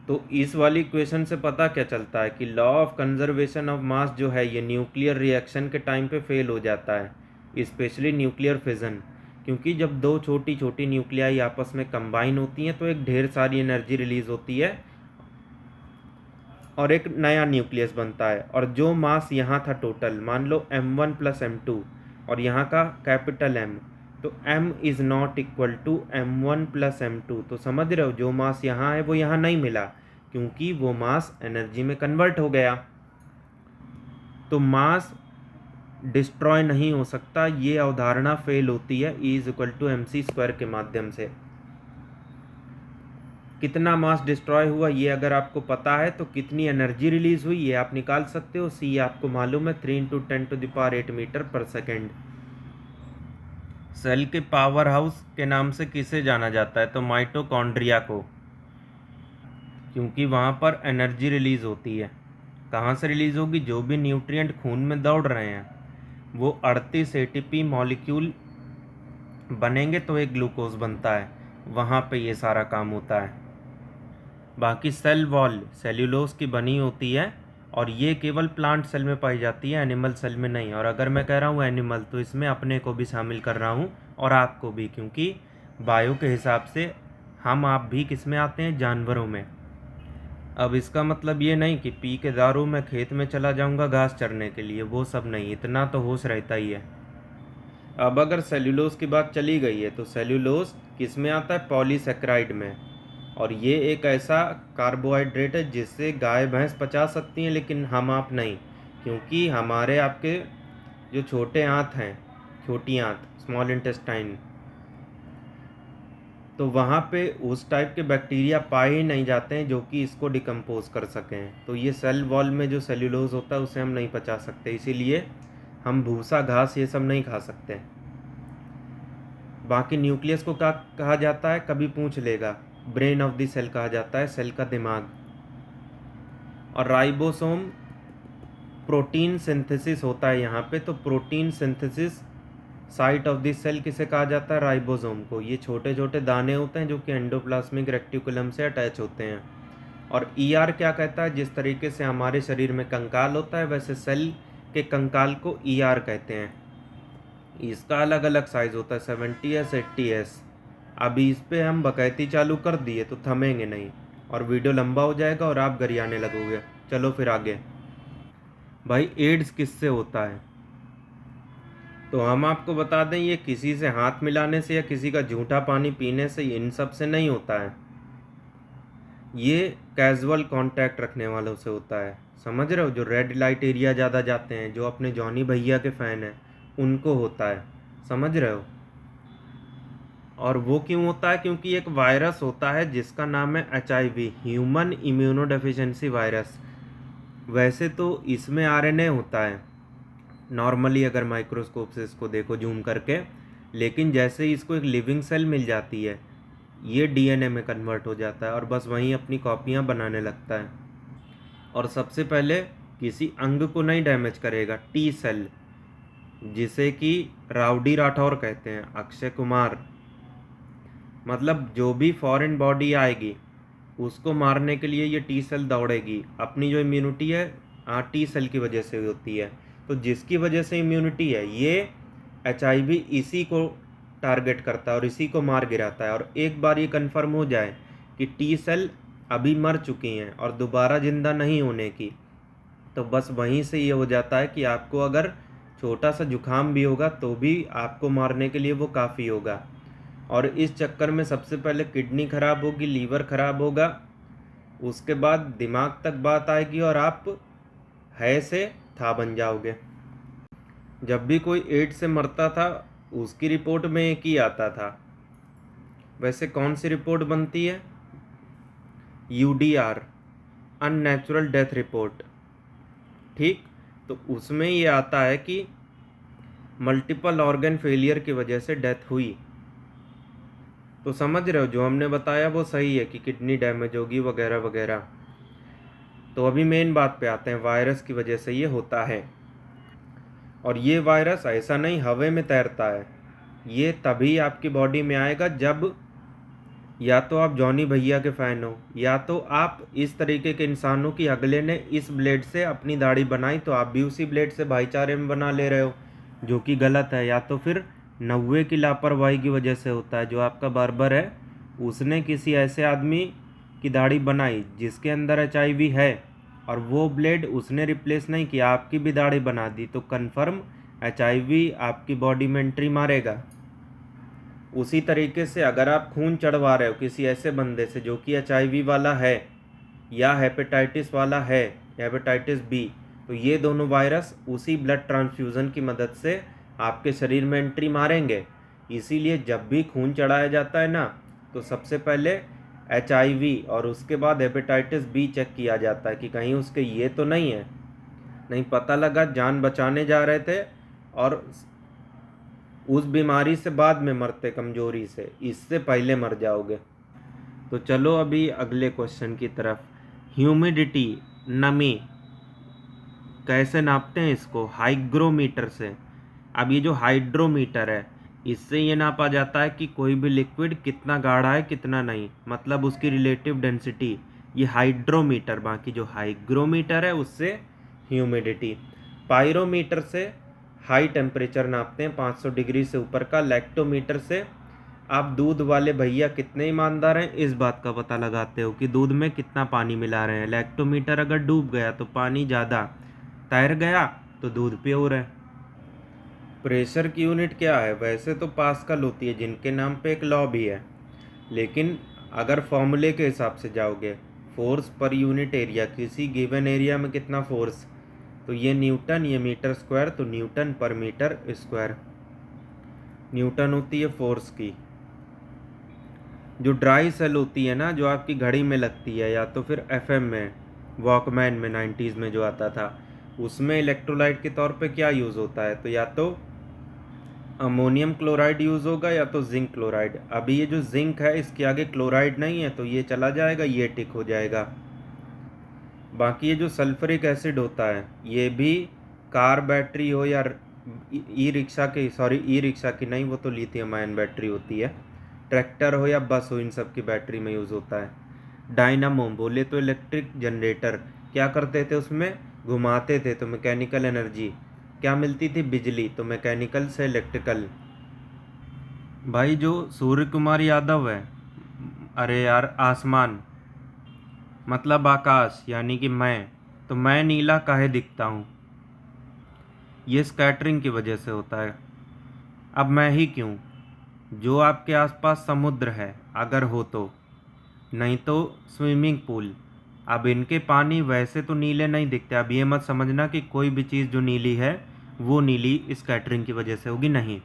B: तो इस वाली इक्वेशन से पता क्या चलता है कि law of conservation of mass जो है ये न्यूक्लियर रिएक्शन के टाइम पे फेल हो जाता है, स्पेशली न्यूक्लियर फिजन। क्योंकि जब दो छोटी छोटी न्यूक्लियाई आपस में कंबाइन होती हैं तो एक ढेर सारी एनर्जी रिलीज होती है और एक नया न्यूक्लियस बनता है। और जो मास यहाँ था टोटल, मान लो m1 प्लस m2 और यहाँ का कैपिटल M, तो m is not equal to m1 plus m2। तो समझ रहे हो, जो मास यहाँ है वो यहाँ नहीं मिला क्योंकि वो मास एनर्जी में कन्वर्ट हो गया। तो मास डिस्ट्रॉय नहीं हो सकता, ये अवधारणा फेल होती है E is equal to m c square के माध्यम से। कितना मास डिस्ट्रॉय हुआ ये अगर आपको पता है तो कितनी एनर्जी रिलीज हुई ये आप निकाल सकते हो। सी आपको मालूम है 3 × 10⁸ मीटर पर सेकेंड। सेल के पावर हाउस के नाम से किसे जाना जाता है? तो माइटोकॉन्ड्रिया को, क्योंकि वहाँ पर एनर्जी रिलीज होती है। कहाँ से रिलीज होगी? जो भी न्यूट्रिएंट खून में दौड़ रहे हैं वो 38 एटीपी मॉलिक्यूल बनेंगे तो एक ग्लूकोज बनता है, वहाँ पे ये सारा काम होता है। बाकी सेल वॉल सेल्यूलोज की बनी होती है और ये केवल प्लांट सेल में पाई जाती है, एनिमल सेल में नहीं। और अगर मैं कह रहा हूँ एनिमल तो इसमें अपने को भी शामिल कर रहा हूँ और आपको भी, क्योंकि बायो के हिसाब से हम आप भी किस में आते हैं? जानवरों में। अब इसका मतलब ये नहीं कि पी के दारू मैं खेत में चला जाऊँगा घास चरने के लिए, वो सब नहीं, इतना तो होश रहता ही है। अब अगर सेल्यूलोज की बात चली गई है तो सेल्यूलोज किस में आता है? पॉलीसेक्राइड में। और ये एक ऐसा कार्बोहाइड्रेट है जिससे गाय भैंस पचा सकती हैं लेकिन हम आप नहीं, क्योंकि हमारे आपके जो छोटे आंत हैं, छोटी आंत, स्मॉल इंटेस्टाइन, तो वहाँ पे उस टाइप के बैक्टीरिया पाए ही नहीं जाते हैं जो कि इसको डिकम्पोज कर सकें। तो ये सेल वॉल में जो सेल्यूलोज होता है उसे हम नहीं पचा सकते, इसीलिए हम भूसा घास ये सब नहीं खा सकते। बाकी न्यूक्लियस को क्या कहा जाता है? कभी पूछ लेगा। ब्रेन ऑफ द सेल कहा जाता है, सेल का दिमाग। और राइबोसोम प्रोटीन सिंथेसिस होता है यहाँ पे, तो protein synthesis site of the cell किसे कहा जाता है? राइबोसोम को। ये छोटे छोटे दाने होते हैं जो कि एंडोप्लाज्मिक रेक्टिकुलम से अटैच होते हैं। और ER क्या कहता है? जिस तरीके से हमारे शरीर में कंकाल होता है वैसे सेल के कंकाल को ER कहते हैं। इसका अलग अलग साइज होता है, 70S 80S। अभी इस पे हम बकैती चालू कर दिए तो थमेंगे नहीं और वीडियो लंबा हो जाएगा और आप गरियाने लगोगे। चलो फिर आगे। भाई एड्स किससे होता है? तो हम आपको बता दें ये किसी से हाथ मिलाने से या किसी का झूठा पानी पीने से, इन सब से नहीं होता है। ये कैजुअल कांटेक्ट रखने वालों से होता है। समझ रहे हो? जो रेड लाइट एरिया ज़्यादा जाते हैं, जो अपने जॉनी भैया के फ़ैन हैं, उनको होता है। समझ रहे हो? और वो क्यों होता है? क्योंकि एक वायरस होता है जिसका नाम है HIV, ह्यूमन इम्यूनोडेफिशिएंसी वायरस। वैसे तो इसमें RNA होता है नॉर्मली अगर माइक्रोस्कोप से इसको देखो जूम करके, लेकिन जैसे ही इसको एक लिविंग सेल मिल जाती है ये DNA में कन्वर्ट हो जाता है और बस वहीं अपनी कॉपियाँ बनाने लगता है। और सबसे पहले किसी अंग को नहीं डैमेज करेगा, T सेल, जिसे कि राउडी राठौर कहते हैं, अक्षय कुमार। मतलब जो भी फॉरेन बॉडी आएगी उसको मारने के लिए ये टी सेल दौड़ेगी। अपनी जो इम्यूनिटी है टी सेल की वजह से होती है। तो जिसकी वजह से इम्यूनिटी है ये HIV इसी को टारगेट करता है और इसी को मार गिराता है। और एक बार ये कंफर्म हो जाए कि टी सेल अभी मर चुकी हैं और दोबारा ज़िंदा नहीं होने की, तो बस वहीं से ये हो जाता है कि आपको अगर छोटा सा जुकाम भी होगा तो भी आपको मारने के लिए वो काफ़ी होगा। और इस चक्कर में सबसे पहले किडनी खराब होगी, लीवर खराब होगा, उसके बाद दिमाग तक बात आएगी और आप है से था बन जाओगे। जब भी कोई एड्स से मरता था उसकी रिपोर्ट में एक ही आता था। वैसे कौन सी रिपोर्ट बनती है? UDR, unnatural death report. ठीक, तो उसमें ये आता है कि मल्टीपल ऑर्गन फेलियर की वजह से डेथ हुई। तो समझ रहे हो, जो हमने बताया वो सही है कि किडनी डैमेज होगी वगैरह वगैरह। तो अभी मेन बात पे आते हैं, वायरस की वजह से ये होता है। और ये वायरस ऐसा नहीं हवा में तैरता है, ये तभी आपकी बॉडी में आएगा जब या तो आप जॉनी भैया के फ़ैन हो, या तो आप इस तरीके के इंसान हो कि अगले ने इस ब्लेड से अपनी दाढ़ी बनाई तो आप भी उसी ब्लेड से भाईचारे में बना ले रहे हो, जो कि गलत है। या तो फिर 90 की लापरवाही की वजह से होता है। जो आपका बार्बर है उसने किसी ऐसे आदमी की दाढ़ी बनाई जिसके अंदर HIV है और वो ब्लेड उसने रिप्लेस नहीं किया, आपकी भी दाढ़ी बना दी, तो कन्फर्म HIV आपकी बॉडी में एंट्री मारेगा। उसी तरीके से अगर आप खून चढ़वा रहे हो किसी ऐसे बंदे से जो कि HIV वाला है या हेपेटाइटिस वाला है, हेपेटाइटिस B, तो ये दोनों वायरस उसी ब्लड ट्रांसफ्यूज़न की मदद से आपके शरीर में एंट्री मारेंगे। इसीलिए जब भी खून चढ़ाया जाता है ना, तो सबसे पहले HIV और उसके बाद हेपेटाइटिस B चेक किया जाता है कि कहीं उसके ये तो नहीं है। नहीं पता लगा जान बचाने जा रहे थे और उस बीमारी से बाद में मरते कमजोरी से, इससे पहले मर जाओगे। तो चलो अभी अगले क्वेश्चन की तरफ। ह्यूमिडिटी, नमी कैसे नापते हैं इसको? हाइग्रोमीटर से। अब ये जो हाइड्रोमीटर है इससे ये नापा जाता है कि कोई भी लिक्विड कितना गाढ़ा है कितना नहीं, मतलब उसकी रिलेटिव डेंसिटी, ये हाइड्रोमीटर। बाकी जो हाइग्रोमीटर है उससे ह्यूमिडिटी। पायरोमीटर से हाई टेम्परेचर नापते हैं 500 डिग्री से ऊपर का। लैक्टोमीटर से आप दूध वाले भैया कितने ईमानदार हैं इस बात का पता लगाते हो कि दूध में कितना पानी मिला रहे हैं। लैक्टोमीटर अगर डूब गया तो पानी ज़्यादा, तैर गया तो दूध प्योर है। प्रेशर की यूनिट क्या है? वैसे तो पास्कल होती है जिनके नाम पे एक लॉ भी है, लेकिन अगर फॉर्मूले के हिसाब से जाओगे, फोर्स पर यूनिट एरिया, किसी गिवन एरिया में कितना फोर्स, तो ये न्यूटन, ये मीटर स्क्वायर, तो न्यूटन पर मीटर स्क्वायर न्यूटन होती है फोर्स की। जो ड्राई सेल होती है ना, जो आपकी घड़ी में लगती है या तो फिर FM में, वॉकमैन में 90s में जो आता था, उसमें इलेक्ट्रोलाइट के तौर पे क्या यूज़ होता है? तो या तो अमोनियम क्लोराइड यूज़ होगा या तो जिंक क्लोराइड। अभी ये जो जिंक है इसके आगे क्लोराइड नहीं है तो ये चला जाएगा, ये टिक हो जाएगा। बाकी ये जो सल्फ्यूरिक एसिड होता है ये भी कार बैटरी हो या ई रिक्शा की नहीं, वो तो लिथियम आयन बैटरी होती है, ट्रैक्टर हो या बस हो, इन सब की बैटरी में यूज़ होता है। डायनामो बोले तो इलेक्ट्रिक जनरेटर, क्या करते थे उसमें? घुमाते थे तो मैकेनिकल एनर्जी क्या मिलती थी? बिजली। तो मैकेनिकल से इलेक्ट्रिकल। भाई जो सूर्य कुमार यादव है, अरे यार आसमान मतलब आकाश, यानी कि तो मैं नीला काहे दिखता हूँ? ये स्कैटरिंग की वजह से होता है। अब मैं ही क्यों? जो आपके आसपास समुद्र है अगर हो तो, नहीं तो स्विमिंग पूल। अब इनके पानी वैसे तो नीले नहीं दिखते। अब ये मत समझना कि कोई भी चीज़ जो नीली है वो नीली स्कैटरिंग की वजह से होगी, नहीं।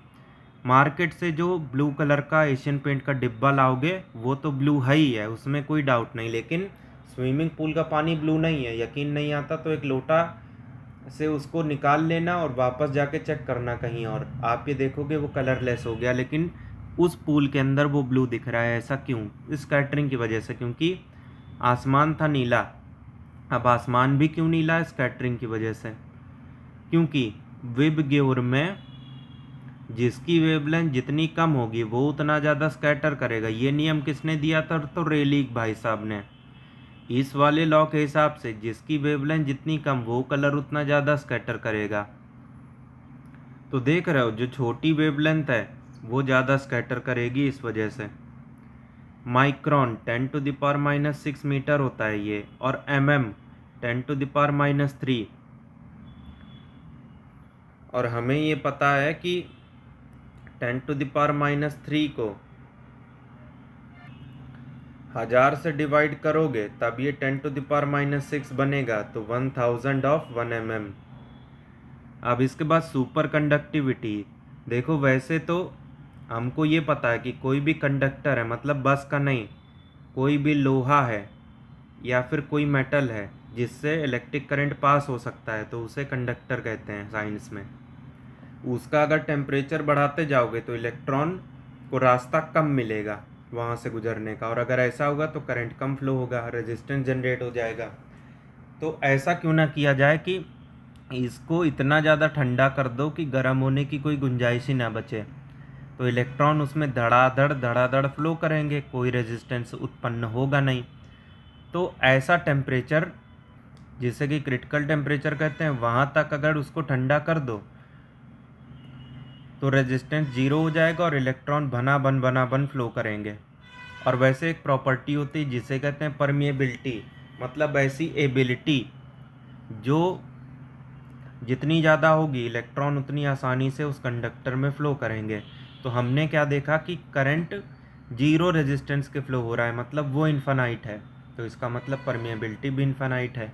B: मार्केट से जो ब्लू कलर का एशियन पेंट का डिब्बा लाओगे वो तो ब्लू है ही है, उसमें कोई डाउट नहीं, लेकिन स्विमिंग पूल का पानी ब्लू नहीं है। यकीन नहीं आता तो एक लोटा से उसको निकाल लेना और वापस जाके चेक करना कहीं और, आप ये देखोगे वो कलरलेस हो गया, लेकिन उस पूल के अंदर वो ब्लू दिख रहा है। ऐसा क्यों? स्कैटरिंग की वजह से, क्योंकि आसमान था नीला। अब आसमान भी क्यों नीला है? स्कैटरिंग की वजह से। क्योंकि विबग्योर में जिसकी वेवलेंथ जितनी कम होगी वो उतना ज़्यादा स्कैटर करेगा। ये नियम किसने दिया था? तो रेलिक भाई साहब ने। इस वाले लॉ के हिसाब से जिसकी वेवलेंथ जितनी कम वो कलर उतना ज़्यादा स्कैटर करेगा। तो देख रहे हो जो छोटी वेवलेंथ है वो ज़्यादा स्कैटर करेगी इस वजह से। माइक्रोन 10⁻⁻6 मीटर होता है ये, और mm 10⁻⁻3। और हमें ये पता है कि 10⁻⁻3 को 1000 से डिवाइड करोगे तब ये 10⁻⁻6 बनेगा, तो 1000/1 mm। अब इसके बाद सुपर कंडक्टिविटी। देखो वैसे तो हमको ये पता है कि कोई भी कंडक्टर है, मतलब बस का नहीं, कोई भी लोहा है या फिर कोई मेटल है जिससे इलेक्ट्रिक करंट पास हो सकता है तो उसे कंडक्टर कहते हैं साइंस में। उसका अगर टेम्परेचर बढ़ाते जाओगे तो इलेक्ट्रॉन को रास्ता कम मिलेगा वहाँ से गुजरने का, और अगर ऐसा होगा तो करंट कम फ्लो होगा, रेजिस्टेंस जनरेट हो जाएगा। तो ऐसा क्यों ना किया जाए कि इसको इतना ज़्यादा ठंडा कर दो कि गर्म होने की कोई गुंजाइश ही ना बचे, तो इलेक्ट्रॉन उसमें धड़ाधड़ फ्लो करेंगे, कोई रेजिस्टेंस उत्पन्न होगा नहीं। तो ऐसा टेम्परेचर जिसे कि क्रिटिकल टेम्परेचर कहते हैं, वहाँ तक अगर उसको ठंडा कर दो तो रेजिस्टेंस जीरो हो जाएगा और इलेक्ट्रॉन बना बन फ्लो करेंगे। और वैसे एक प्रॉपर्टी होती है जिसे कहते हैं परमिएबिलिटी, मतलब ऐसी एबिलिटी जो जितनी ज़्यादा होगी इलेक्ट्रॉन उतनी आसानी से उस कंडक्टर में फ़्लो करेंगे। तो हमने क्या देखा कि करंट जीरो रेजिस्टेंस के फ्लो हो रहा है, मतलब वो इन्फानाइट है, तो इसका मतलब परमिएबिलिटी भी इन्फानाइट है।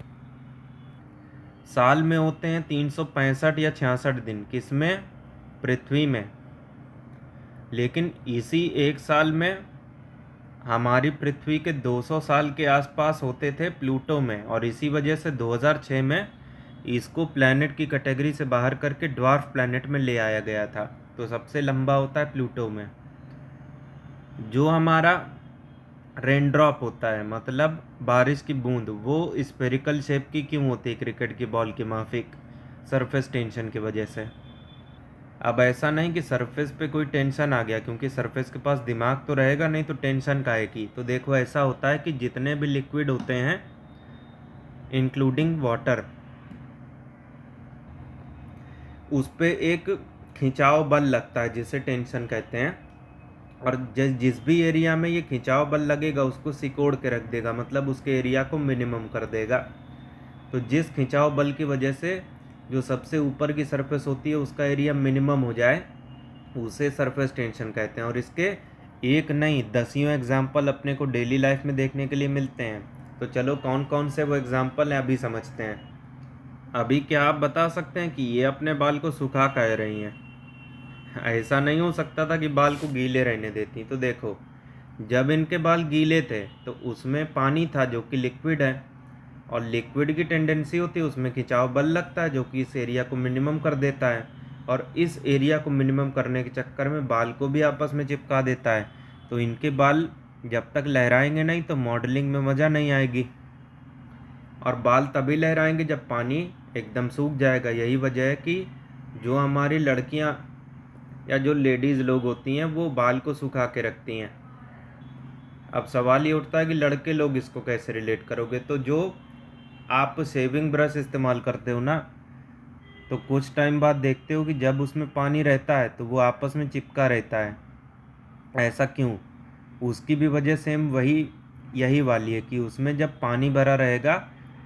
B: साल में होते हैं 365 या 66 दिन, किसमें? पृथ्वी में। लेकिन इसी एक साल में हमारी पृथ्वी के 200 साल के आसपास होते थे प्लूटो में, और इसी वजह से 2006 में इसको प्लैनेट की कैटेगरी से बाहर करके ड्वार्फ प्लैनेट में ले आया गया था। तो सबसे लंबा होता है प्लूटो में। जो हमारा रेन ड्रॉप होता है, मतलब बारिश की बूंद, वो स्फेरिकल शेप की क्यों होती है क्रिकेट की बॉल की माफिक? सरफेस टेंशन की वजह से। अब ऐसा नहीं कि सरफेस पे कोई टेंशन आ गया, क्योंकि सरफेस के पास दिमाग तो रहेगा नहीं, तो टेंशन काहे की? तो देखो ऐसा होता है कि जितने भी लिक्विड होते हैं इंक्लूडिंग वाटर, उस पे एक खिंचाव बल लगता है जिसे टेंशन कहते हैं, और जिस भी एरिया में ये खिंचाव बल लगेगा उसको सिकोड़ के रख देगा, मतलब उसके एरिया को मिनिमम कर देगा। तो जिस खिंचाव बल की वजह से जो सबसे ऊपर की सरफेस होती है उसका एरिया मिनिमम हो जाए उसे सरफेस टेंशन कहते हैं। और इसके एक नहीं दसियों एग्जाम्पल अपने को डेली लाइफ में देखने के लिए मिलते हैं। तो चलो कौन कौन से वो एग्जाम्पल हैं अभी समझते हैं। अभी क्या आप बता सकते हैं कि ये अपने बाल को सुखा कह रही हैं? ऐसा नहीं हो सकता था कि बाल को गीले रहने देती। तो देखो जब इनके बाल गीले थे तो उसमें पानी था जो कि लिक्विड है, और लिक्विड की टेंडेंसी होती है उसमें खिंचाव बल लगता है जो कि इस एरिया को मिनिमम कर देता है, और इस एरिया को मिनिमम करने के चक्कर में बाल को भी आपस में चिपका देता है। तो इनके बाल जब तक लहराएंगे नहीं तो मॉडलिंग में मज़ा नहीं आएगी, और बाल तभी लहराएंगे जब पानी एकदम सूख जाएगा। यही वजह है कि जो हमारी लड़कियां या जो लेडीज़ लोग होती हैं वो बाल को सुखा के रखती हैं। अब सवाल ये उठता है कि लड़के लोग इसको कैसे रिलेट करोगे? तो जो आप शेविंग ब्रश इस्तेमाल करते हो ना, तो कुछ टाइम बाद देखते हो कि जब उसमें पानी रहता है तो वो आपस में चिपका रहता है। ऐसा क्यों? उसकी भी वजह सेम वही यही वाली है कि उसमें जब पानी भरा रहेगा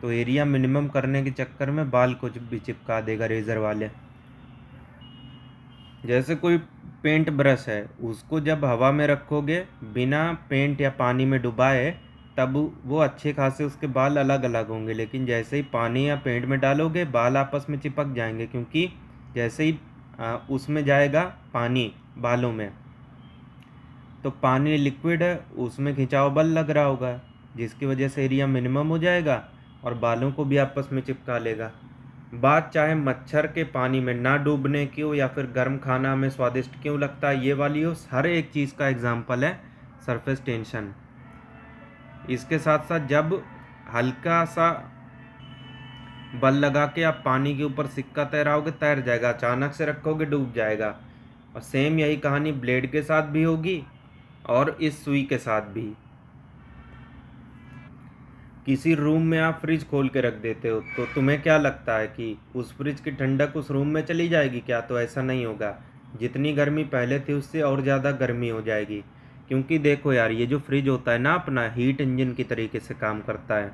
B: तो एरिया मिनिमम करने के चक्कर में बाल को भी चिपका देगा रेज़र वाले। जैसे कोई पेंट ब्रश है, उसको जब हवा में रखोगे बिना पेंट या पानी में डुबाए तब वो अच्छे खासे उसके बाल अलग अलग होंगे, लेकिन जैसे ही पानी या पेंट में डालोगे बाल आपस में चिपक जाएंगे, क्योंकि जैसे ही उसमें जाएगा पानी बालों में, तो पानी लिक्विड है उसमें खिंचाव बल लग रहा होगा जिसकी वजह से एरिया मिनिमम हो जाएगा और बालों को भी आपस में चिपका लेगा। बात चाहे मच्छर के पानी में ना डूबने की हो या फिर गर्म खाना में स्वादिष्ट क्यों लगता है ये वाली हो, हर एक चीज़ का एग्जाम्पल है सरफेस टेंशन। इसके साथ साथ जब हल्का सा बल लगा के आप पानी के ऊपर सिक्का तैराओगे तैर जाएगा, अचानक से रखोगे डूब जाएगा। और सेम यही कहानी ब्लेड के साथ भी होगी और इस सुई के साथ भी। किसी रूम में आप फ्रिज खोल के रख देते हो तो तुम्हें क्या लगता है कि उस फ्रिज की ठंडक उस रूम में चली जाएगी क्या? तो ऐसा नहीं होगा। जितनी गर्मी पहले थी उससे और ज़्यादा गर्मी हो जाएगी। क्योंकि देखो यार, ये जो फ्रिज होता है ना अपना, हीट इंजन की तरीके से काम करता है।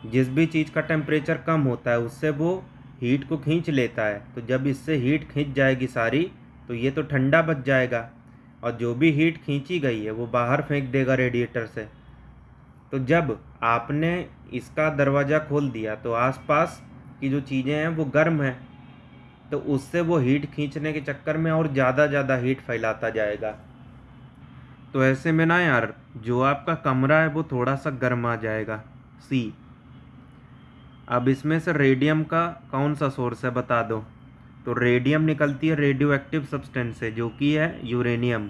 B: जिस भी चीज़ का टेम्परेचर कम होता है उससे वो हीट को खींच लेता है। तो जब इससे हीट खींच जाएगी सारी, तो ये तो ठंडा बच जाएगा और जो भी हीट खींची गई है वो बाहर फेंक देगा रेडिएटर से। तो जब आपने इसका दरवाज़ा खोल दिया तो आसपास की जो चीज़ें हैं वो गर्म हैं, तो उससे वो हीट खींचने के चक्कर में और ज़्यादा हीट फैलाता जाएगा। तो ऐसे में ना यार, जो आपका कमरा है वो थोड़ा सा गर्म आ जाएगा। सी, अब इसमें से रेडियम का कौन सा सोर्स है बता दो। तो रेडियम निकलती है रेडियो एक्टिव सब्सटेंस से, जो कि है यूरेनियम।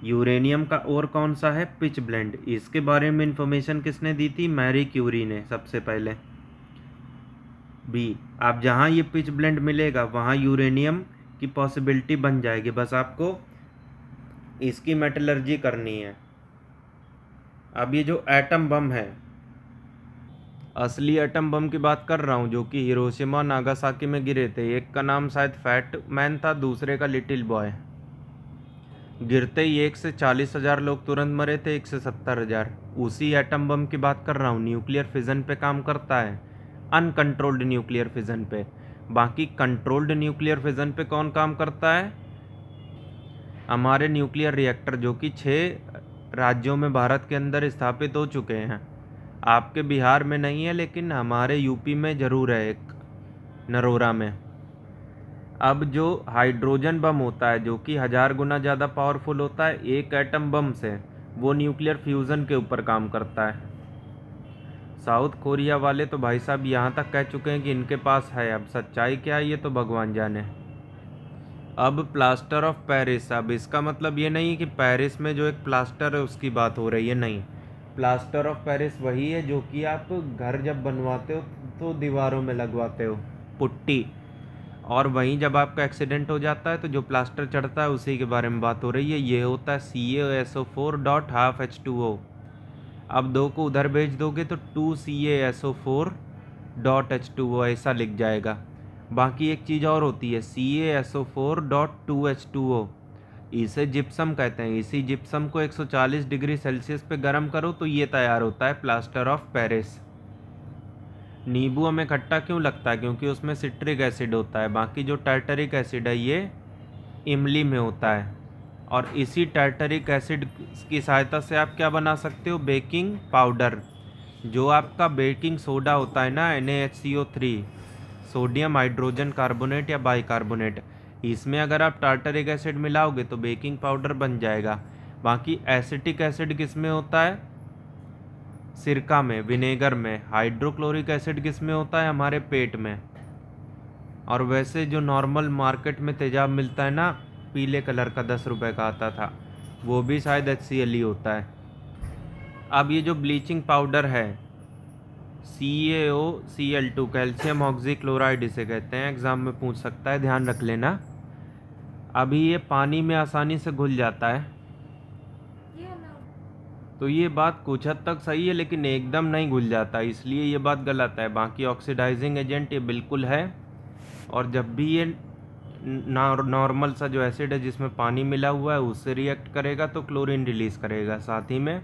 B: यूरेनियम का और कौन सा है? Pitch blend. इसके बारे में इंफॉर्मेशन किसने दी थी? मैरी क्यूरी ने सबसे पहले। बी, आप जहाँ ये पिच ब्लेंड मिलेगा वहाँ यूरेनियम की पॉसिबिलिटी बन जाएगी, बस आपको इसकी मेटलर्जी करनी है। अब ये जो एटम बम है, असली एटम बम की बात कर रहा हूँ, जो कि हिरोशिमा और नागासाकी में गिरे थे। एक का नाम शायद फैट मैन था, दूसरे का लिटिल बॉय। गिरते ही 1 से 40,000 लोग तुरंत मरे थे, 1 से 70,000। उसी एटम बम की बात कर रहा हूँ। न्यूक्लियर फिजन पे काम करता है, अनकंट्रोल्ड न्यूक्लियर फिजन पे। बाकी कंट्रोल्ड न्यूक्लियर फिजन पे कौन काम करता है? हमारे न्यूक्लियर रिएक्टर, जो कि 6 राज्यों में भारत के अंदर स्थापित हो चुके हैं। आपके बिहार में नहीं है, लेकिन हमारे यूपी में ज़रूर है, एक नरोरा में। अब जो हाइड्रोजन बम होता है, जो कि 1000 गुना ज़्यादा पावरफुल होता है एक एटम बम से, वो न्यूक्लियर फ्यूज़न के ऊपर काम करता है। साउथ कोरिया वाले तो भाई साहब यहाँ तक कह चुके हैं कि इनके पास है। अब सच्चाई क्या है ये तो भगवान जाने। अब प्लास्टर ऑफ पेरिस, अब इसका मतलब ये नहीं कि पेरिस में जो एक प्लास्टर है उसकी बात हो रही है, नहीं। प्लास्टर ऑफ पेरिस वही है जो कि आप घर जब बनवाते हो तो दीवारों में लगवाते हो, पुट्टी। और वहीं जब आपका एक्सीडेंट हो जाता है तो जो प्लास्टर चढ़ता है उसी के बारे में बात हो रही है। ये होता है CaSO4 डॉट हाफ H2O। अब 2 को उधर भेज दोगे तो 2CaSO4 डॉट H2O ऐसा लिख जाएगा। बाकी एक चीज़ और होती है, CaSO4 डॉट 2H2O। इसे जिप्सम कहते हैं। इसी जिप्सम को 140 डिग्री सेल्सियस पे गर्म करो तो ये तैयार होता है प्लास्टर ऑफ पेरिस। नींबू हमें खट्टा क्यों लगता है? क्योंकि उसमें सिट्रिक एसिड होता है। बाकी जो टार्टरिक एसिड है ये इमली में होता है। और इसी टार्टरिक एसिड की सहायता से आप क्या बना सकते हो? Baking powder. जो आपका बेकिंग सोडा होता है ना, NaHCO3, सोडियम हाइड्रोजन कार्बोनेट या बाइकार्बोनेट, इसमें अगर आप टार्टरिक एसिड मिलाओगे तो बेकिंग पाउडर बन जाएगा। बाकी एसिटिक एसिड किस में होता है? सिरका में, विनेगर में। हाइड्रोक्लोरिक एसिड किस में होता है? हमारे पेट में। और वैसे जो नॉर्मल मार्केट में तेजाब मिलता है ना, पीले कलर का 10 रुपए का आता था, वो भी शायद HCl ही होता है। अब ये जो ब्लीचिंग पाउडर है, CaOCl2, कैल्शियम ऑक्सीक्लोराइड इसे कहते हैं, एग्ज़ाम में पूछ सकता है, ध्यान रख लेना। अभी ये पानी में आसानी से घुल जाता है, तो ये बात कुछ हद तक सही है, लेकिन एकदम नहीं घुल जाता, इसलिए ये बात गलत है। बाकी ऑक्सीडाइजिंग एजेंट ये बिल्कुल है। और जब भी ये नॉर्मल सा जो एसिड है जिसमें पानी मिला हुआ है उससे रिएक्ट करेगा तो क्लोरीन रिलीज़ करेगा, साथ ही में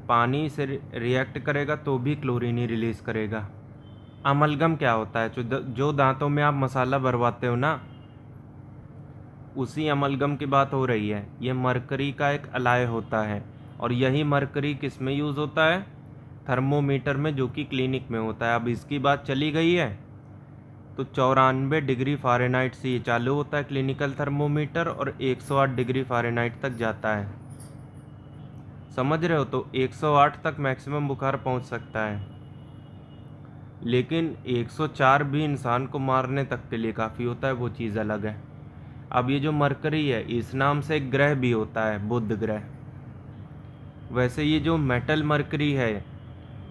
B: पानी से रिएक्ट करेगा तो भी क्लोरीन ही रिलीज़ करेगा। अमलगम क्या होता है? जो दांतों में आप मसाला भरवाते हो ना, उसी अमलगम की बात हो रही है। ये मरकरी का एक अलाय होता है, और यही मरकरी किस में यूज़ होता है? थर्मोमीटर में, जो कि क्लिनिक में होता है। अब इसकी बात चली गई है तो 94 डिग्री फ़ारेनहाइट से ये चालू होता है क्लिनिकल थर्मोमीटर, और 108 डिग्री फ़ारेनहाइट तक जाता है। समझ रहे हो? तो 108 तक मैक्सिमम बुखार पहुंच सकता है, लेकिन 104 भी इंसान को मारने तक के लिए काफ़ी होता है, वो चीज़ अलग है। अब ये जो मरकरी है, इस नाम से एक ग्रह भी होता है, बुध ग्रह। वैसे ये जो मेटल मरकरी है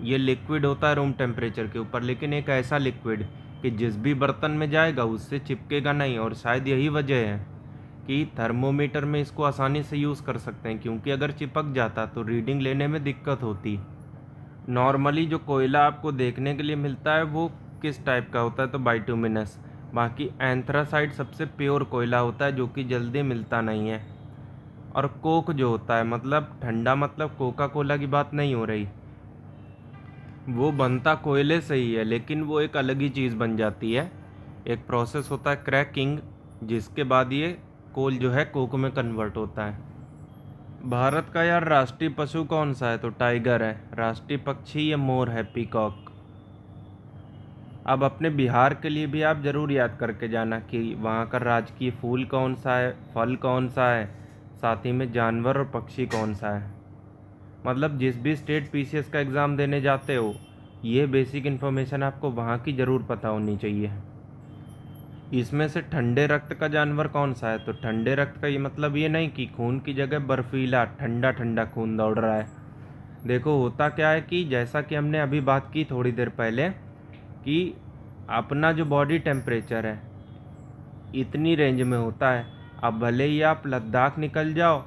B: ये लिक्विड होता है रूम टेम्परेचर के ऊपर, लेकिन एक ऐसा लिक्विड कि जिस भी बर्तन में जाएगा उससे चिपकेगा नहीं, और शायद यही वजह है कि थर्मोमीटर में इसको आसानी से यूज़ कर सकते हैं, क्योंकि अगर चिपक जाता तो रीडिंग लेने में दिक्कत होती। नॉर्मली जो कोयला आपको देखने के लिए मिलता है वो किस टाइप का होता है, तो बाइटुमिनस। बाकी एंथ्रासाइट सबसे प्योर कोयला होता है जो कि जल्दी मिलता नहीं है। और कोक जो होता है, मतलब ठंडा, मतलब कोका कोला की बात नहीं हो रही, वो बनता कोयले से ही है, लेकिन वो एक अलग ही चीज़ बन जाती है। एक प्रोसेस होता है क्रैकिंग, जिसके बाद ये कोल जो है कोक में कन्वर्ट होता है। भारत का यार राष्ट्रीय पशु कौन सा है, तो टाइगर है। राष्ट्रीय पक्षी ये मोर है, पीकॉक। अब अपने बिहार के लिए भी आप ज़रूर याद करके जाना कि वहाँ का राजकीय फूल कौन सा है, फल कौन सा है, साथ ही में जानवर और पक्षी कौन सा है। मतलब जिस भी स्टेट पीसीएस का एग्ज़ाम देने जाते हो, ये बेसिक इन्फॉर्मेशन आपको वहाँ की ज़रूर पता होनी चाहिए। इसमें से ठंडे रक्त का जानवर कौन सा है, तो ठंडे रक्त का ये मतलब ये नहीं कि खून की जगह बर्फीला ठंडा ठंडा खून दौड़ रहा है। देखो होता क्या है कि जैसा कि हमने अभी बात की थोड़ी देर पहले, कि अपना जो बॉडी टेम्परेचर है इतनी रेंज में होता है। अब भले ही आप लद्दाख निकल जाओ,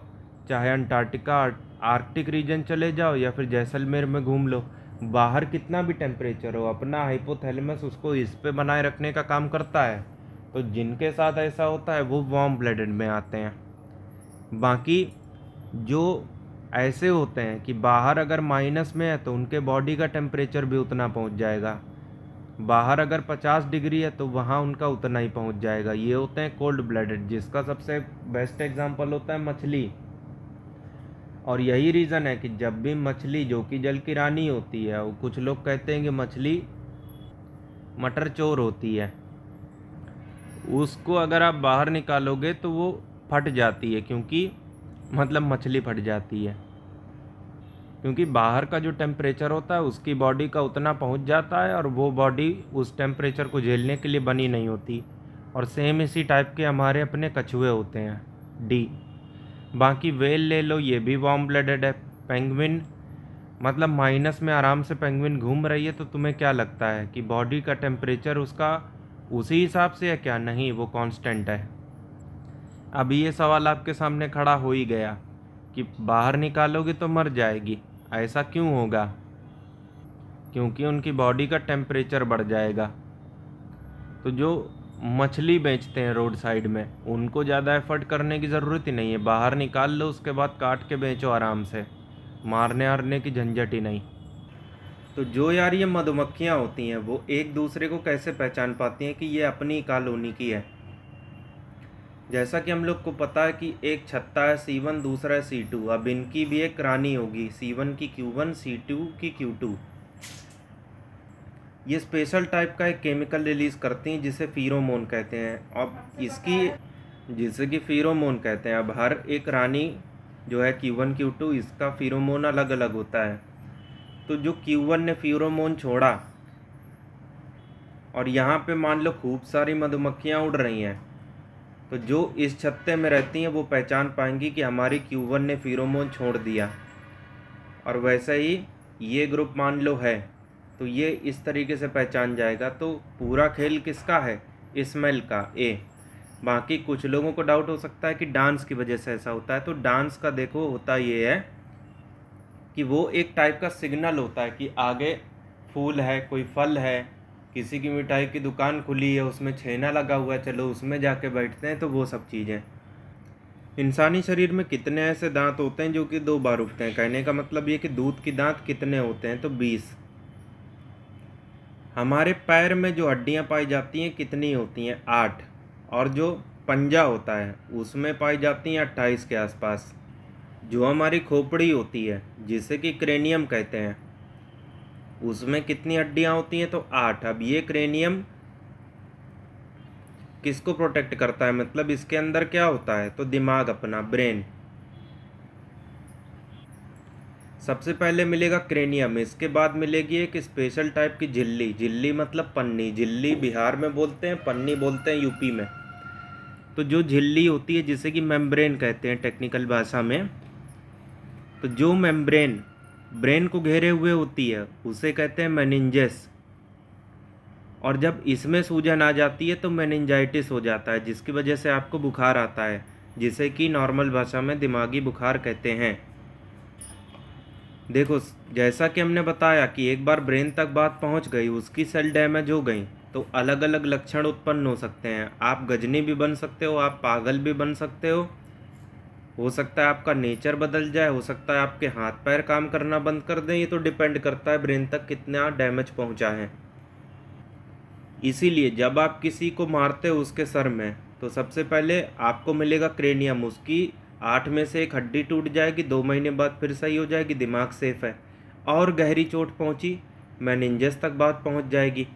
B: चाहे अंटार्कटिका आर्कटिक रीजन चले जाओ, या फिर जैसलमेर में घूम लो, बाहर कितना भी टेम्परेचर हो, अपना हाइपोथैलेमस उसको इस पे बनाए रखने का काम करता है। तो जिनके साथ ऐसा होता है वो वार्म ब्लडेड में आते हैं। बाकी जो ऐसे होते हैं कि बाहर अगर माइनस में है तो उनके बॉडी का टेम्परेचर भी उतना पहुंच जाएगा। बाहर अगर 50 डिग्री है तो वहाँ उनका उतना ही पहुँच जाएगा। ये होते हैं कोल्ड ब्लडेड, जिसका सबसे बेस्ट एग्जांपल होता है मछली। और यही रीज़न है कि जब भी मछली, जो कि जल की रानी होती है, वो कुछ लोग कहते हैं कि मछली मटर चोर होती है, उसको अगर आप बाहर निकालोगे तो वो फट जाती है, क्योंकि मतलब मछली फट जाती है, क्योंकि बाहर का जो टेम्परेचर होता है उसकी बॉडी का उतना पहुंच जाता है, और वो बॉडी उस टेम्परेचर को झेलने के लिए बनी नहीं होती। और सेम इसी टाइप के हमारे अपने कछुए होते हैं, डी। बाकी वेल ले लो, ये भी वार्म ब्लडेड है। पेंगुइन, मतलब माइनस में आराम से पेंगुइन घूम रही है, तो तुम्हें क्या लगता है कि बॉडी का टेम्परेचर उसका उसी हिसाब से है क्या? नहीं, वो कांस्टेंट है। अब ये सवाल आपके सामने खड़ा हो ही गया कि बाहर निकालोगे तो मर जाएगी, ऐसा क्यों होगा? क्योंकि उनकी बॉडी का टेम्परेचर बढ़ जाएगा। तो जो मछली बेचते हैं रोड साइड में, उनको ज़्यादा एफर्ट करने की ज़रूरत ही नहीं है, बाहर निकाल लो, उसके बाद काट के बेचो आराम से, मारने आरने की झंझट ही नहीं। तो जो यार ये मधुमक्खियाँ होती हैं, वो एक दूसरे को कैसे पहचान पाती हैं कि ये अपनी कॉलोनी की है? जैसा कि हम लोग को पता है कि एक छत्ता है C1, दूसरा है C2। अब इनकी भी एक रानी होगी, C1 की Q1, C2 की Q2। ये स्पेशल टाइप का एक केमिकल रिलीज़ करती हैं जिसे फीरोमोन कहते हैं। अब इसकी, जिसे कि फीरोमोन कहते हैं, अब हर एक रानी जो है Q1 Q2, इसका फीरोमोन अलग अलग होता है। तो जो Q1 ने फीरोमोन छोड़ा और यहाँ पे मान लो खूब सारी मधुमक्खियाँ उड़ रही हैं, तो जो इस छत्ते में रहती हैं वो पहचान पाएंगी कि हमारी Q1 ने फीरोमोन छोड़ दिया। और वैसे ही ये ग्रुप मान लो है, तो ये इस तरीके से पहचान जाएगा। तो पूरा खेल किसका है? स्मेल का, ए। बाकी कुछ लोगों को डाउट हो सकता है कि डांस की वजह से ऐसा होता है। तो डांस का देखो होता ये है कि वो एक टाइप का सिग्नल होता है कि आगे फूल है, कोई फल है, किसी की मिठाई की दुकान खुली है, उसमें छेना लगा हुआ है, चलो उसमें जाके बैठते हैं। तो वो सब चीज़ें। इंसानी शरीर में कितने ऐसे दांत होते हैं जो कि 2 बार उगते हैं? कहने का मतलब ये कि दूध के दांत कितने होते हैं? तो 20। हमारे पैर में जो हड्डियां पाई जाती हैं कितनी होती हैं? 8। और जो पंजा होता है उसमें पाई जाती हैं 28 के आसपास। जो हमारी खोपड़ी होती है, जिसे कि क्रेनियम कहते हैं, उसमें कितनी हड्डियां होती हैं? तो 8। अब ये क्रेनियम किसको प्रोटेक्ट करता है? मतलब इसके अंदर क्या होता है? तो दिमाग, अपना ब्रेन। सबसे पहले मिलेगा क्रेनियम, इसके बाद मिलेगी एक स्पेशल टाइप की झिल्ली। झिल्ली मतलब पन्नी। झिल्ली बिहार में बोलते हैं, पन्नी बोलते हैं यूपी में। तो जो झिल्ली होती है, जिसे कि मेम्ब्रेन कहते हैं टेक्निकल भाषा में, तो जो मेम्ब्रेन ब्रेन को घेरे हुए होती है उसे कहते हैं मेनिंजेस। और जब इसमें सूजन आ जाती है तो मेनिंजाइटिस हो जाता है, जिसकी वजह से आपको बुखार आता है। जिसे कि नॉर्मल भाषा में दिमागी बुखार कहते हैं। देखो, जैसा कि हमने बताया कि एक बार ब्रेन तक बात पहुंच गई, उसकी सेल डैमेज हो गई, तो अलग अलग लक्षण उत्पन्न हो सकते हैं। आप गजनी भी बन सकते हो, आप पागल भी बन सकते हो सकता है आपका नेचर बदल जाए, हो सकता है आपके हाथ पैर काम करना बंद कर दें। ये तो डिपेंड करता है ब्रेन तक कितना डैमेज पहुंचा है। इसीलिए जब आप किसी को मारते हो उसके सर में, तो सबसे पहले आपको मिलेगा क्रेनियम, उसकी 8 में से एक हड्डी टूट जाएगी, 2 महीने बाद फिर सही हो जाएगी, दिमाग सेफ है। और गहरी चोट पहुंची, मेनिंजेस तक बात पहुंच जाएगी,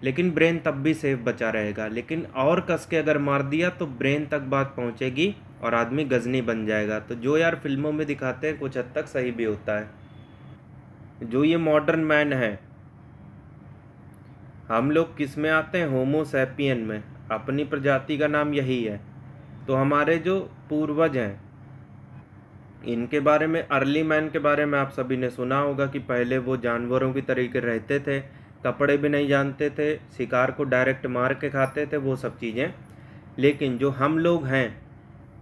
B: लेकिन ब्रेन तब भी सेफ बचा रहेगा। लेकिन और कस के अगर मार दिया तो ब्रेन तक बात पहुंचेगी और आदमी गजनी बन जाएगा। तो जो यार फिल्मों में दिखाते हैं कुछ हद तक सही भी होता है। जो ये मॉडर्न मैन है, हम लोग किस में आते हैं? होमो सैपियन में। अपनी प्रजाति का नाम यही है। तो हमारे जो पूर्वज हैं, इनके बारे में, अर्ली मैन के बारे में आप सभी ने सुना होगा कि पहले वो जानवरों की तरीके रहते थे, कपड़े भी नहीं जानते थे, शिकार को डायरेक्ट मार के खाते थे, वो सब चीज़ें। लेकिन जो हम लोग हैं,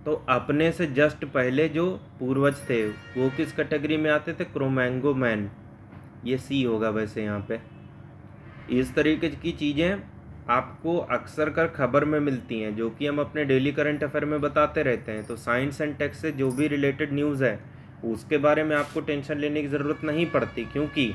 B: तो अपने से जस्ट पहले जो पूर्वज थे वो किस कैटेगरी में आते थे? क्रोमैंगो मैन। ये सी होगा वैसे यहाँ पे। इस तरीके की चीज़ें आपको अक्सर कर खबर में मिलती हैं, जो कि हम अपने डेली करंट अफेयर में बताते रहते हैं। तो साइंस एंड टेक से जो भी रिलेटेड न्यूज़ है उसके बारे में आपको टेंशन लेने की ज़रूरत नहीं पड़ती, क्योंकि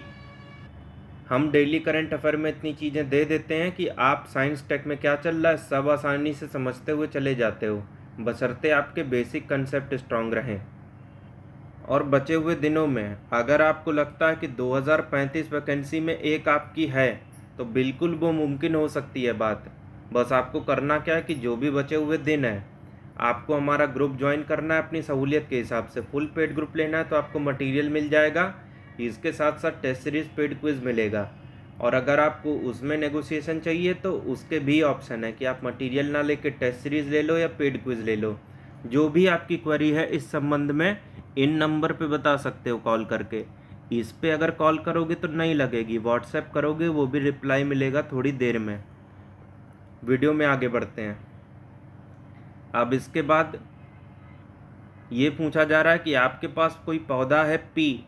B: हम डेली करंट अफेयर में इतनी चीज़ें दे देते हैं कि आप साइंस टेक में क्या चल रहा है सब आसानी से समझते हुए चले जाते हो, बशर्ते आपके बेसिक कंसेप्ट स्ट्रांग रहें। और बचे हुए दिनों में अगर आपको लगता है कि 2035 वैकेंसी में एक आपकी है, तो बिल्कुल वो मुमकिन हो सकती है बात। बस आपको करना क्या है कि जो भी बचे हुए दिन है, आपको हमारा ग्रुप ज्वाइन करना है अपनी सहूलियत के हिसाब से। फुल पेड ग्रुप लेना है तो आपको मटेरियल मिल जाएगा, इसके साथ साथ टेस्ट सीरीज पेड क्विज मिलेगा। और अगर आपको उसमें नेगोशिएशन चाहिए तो उसके भी ऑप्शन है कि आप मटेरियल ना लेके टेस्ट सीरीज ले लो या पेड क्विज ले लो। जो भी आपकी क्वेरी है इस संबंध में इन नंबर पे बता सकते हो कॉल करके। इस पे अगर कॉल करोगे तो नहीं लगेगी, व्हाट्सएप करोगे वो भी रिप्लाई मिलेगा थोड़ी देर में। वीडियो में आगे बढ़ते हैं। अब इसके बाद ये पूछा जा रहा है कि आपके पास कोई पौधा है पी,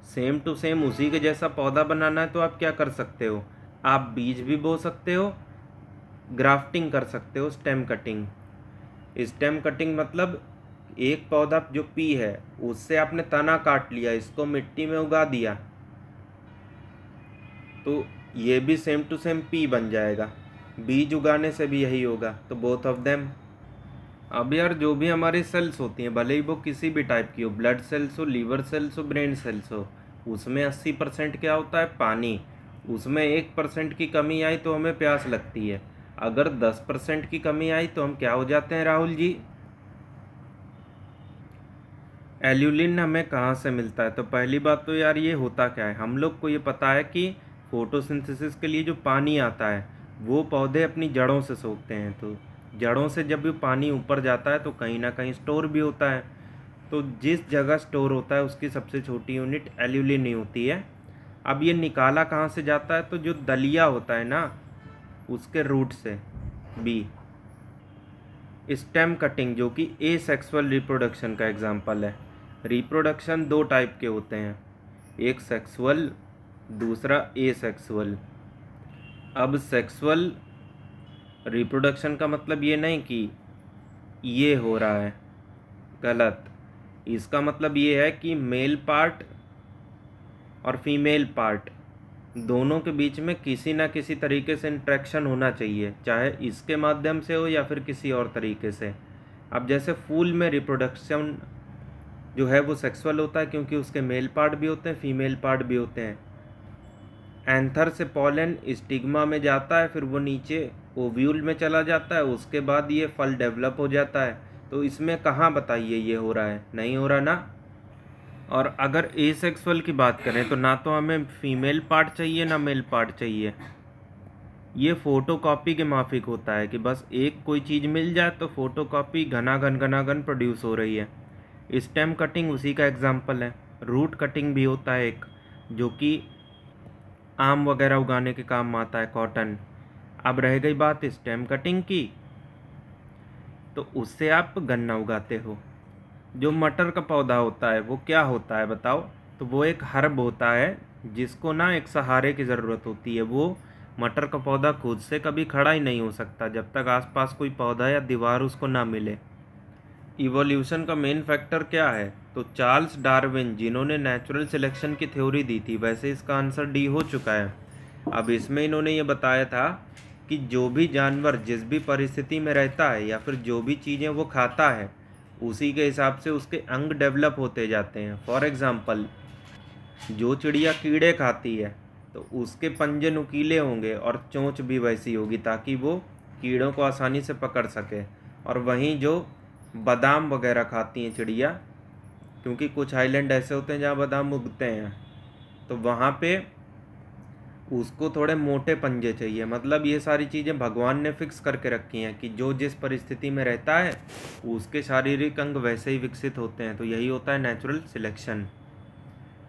B: सेम टू सेम उसी के जैसा पौधा बनाना है तो आप क्या कर सकते हो? आप बीज भी बो सकते हो, ग्राफ्टिंग कर सकते हो, स्टेम कटिंग। स्टेम कटिंग मतलब एक पौधा जो पी है उससे आपने तना काट लिया, इसको मिट्टी में उगा दिया, तो ये भी सेम टू सेम पी बन जाएगा। बीज उगाने से भी यही होगा, तो बोथ ऑफ देम। अब यार जो भी हमारी सेल्स होती हैं, भले ही वो किसी भी टाइप की हो, ब्लड सेल्स हो, लीवर सेल्स हो, ब्रेन सेल्स हो, उसमें 80% क्या होता है? पानी। उसमें 1% की कमी आई तो हमें प्यास लगती है। अगर 10% की कमी आई तो हम क्या हो जाते हैं राहुल जी? एल्यूलिन हमें कहाँ से मिलता है? तो पहली बात तो यार ये होता क्या है, हम लोग को ये पता है कि फोटोसिंथेसिस के लिए जो पानी आता है वो पौधे अपनी जड़ों से सोखते हैं। तो जड़ों से जब भी पानी ऊपर जाता है तो कहीं ना कहीं स्टोर भी होता है। तो जिस जगह स्टोर होता है उसकी सबसे छोटी यूनिट एल्यूलिन ही होती है। अब ये निकाला कहाँ से जाता है? तो जो दलिया होता है ना, उसके रूट से। बी स्टेम कटिंग, जो कि एसेक्सुअल रिप्रोडक्शन का एग्जाम्पल है। रिप्रोडक्शन दो टाइप के होते हैं, एक सेक्सुअल, दूसरा एसेक्सुअल। अब सेक्सुअल रिप्रोडक्शन का मतलब ये नहीं कि ये हो रहा है, गलत। इसका मतलब ये है कि मेल पार्ट और फीमेल पार्ट दोनों के बीच में किसी ना किसी तरीके से इंट्रैक्शन होना चाहिए, चाहे इसके माध्यम से हो या फिर किसी और तरीके से। अब जैसे फूल में रिप्रोडक्शन जो है वो सेक्सुअल होता है, क्योंकि उसके मेल पार्ट भी होते हैं, फीमेल पार्ट भी होते हैं। एंथर से पॉलन स्टिग्मा में जाता है, फिर वो नीचे ओव्यूल में चला जाता है, उसके बाद ये फल डेवलप हो जाता है। तो इसमें कहाँ बताइए ये हो रहा है? नहीं हो रहा ना। और अगर एसेक्सुअल की बात करें तो ना तो हमें फीमेल पार्ट चाहिए ना मेल पार्ट चाहिए। ये फ़ोटोकॉपी के माफिक होता है कि बस एक कोई चीज़ मिल जाए तो फ़ोटोकॉपी घनाघन प्रोड्यूस हो रही है। स्टेम कटिंग उसी का एग्जाम्पल है। रूट कटिंग भी होता है एक, जो कि आम वगैरह उगाने के काम आता है, कॉटन। अब रह गई बात स्टेम कटिंग की, तो उससे आप गन्ना उगाते हो। जो मटर का पौधा होता है वो क्या होता है बताओ? तो वो एक हर्ब होता है जिसको ना एक सहारे की ज़रूरत होती है। वो मटर का पौधा खुद से कभी खड़ा ही नहीं हो सकता जब तक आसपास कोई पौधा या दीवार उसको ना मिले। इवोल्यूशन का मेन फैक्टर क्या है? तो चार्ल्स डार्विन, जिन्होंने नेचुरल सिलेक्शन की थ्योरी दी थी, वैसे इसका आंसर डी हो चुका है। अब इसमें इन्होंने ये बताया था कि जो भी जानवर जिस भी परिस्थिति में रहता है या फिर जो भी चीज़ें वो खाता है, उसी के हिसाब से उसके अंग डेवलप होते जाते हैं। फॉर एग्ज़ाम्पल, जो चिड़िया कीड़े खाती है तो उसके पंजे नुकीले होंगे और चोंच भी वैसी होगी ताकि वो कीड़ों को आसानी से पकड़ सके। और वहीं जो बादाम वगैरह खाती हैं चिड़िया, क्योंकि कुछ आइलैंड ऐसे होते हैं जहाँ बादाम उगते हैं, तो वहाँ पे उसको थोड़े मोटे पंजे चाहिए। मतलब ये सारी चीज़ें भगवान ने फिक्स करके रखी हैं कि जो जिस परिस्थिति में रहता है उसके शारीरिक अंग वैसे ही विकसित होते हैं। तो यही होता है नेचुरल सिलेक्शन।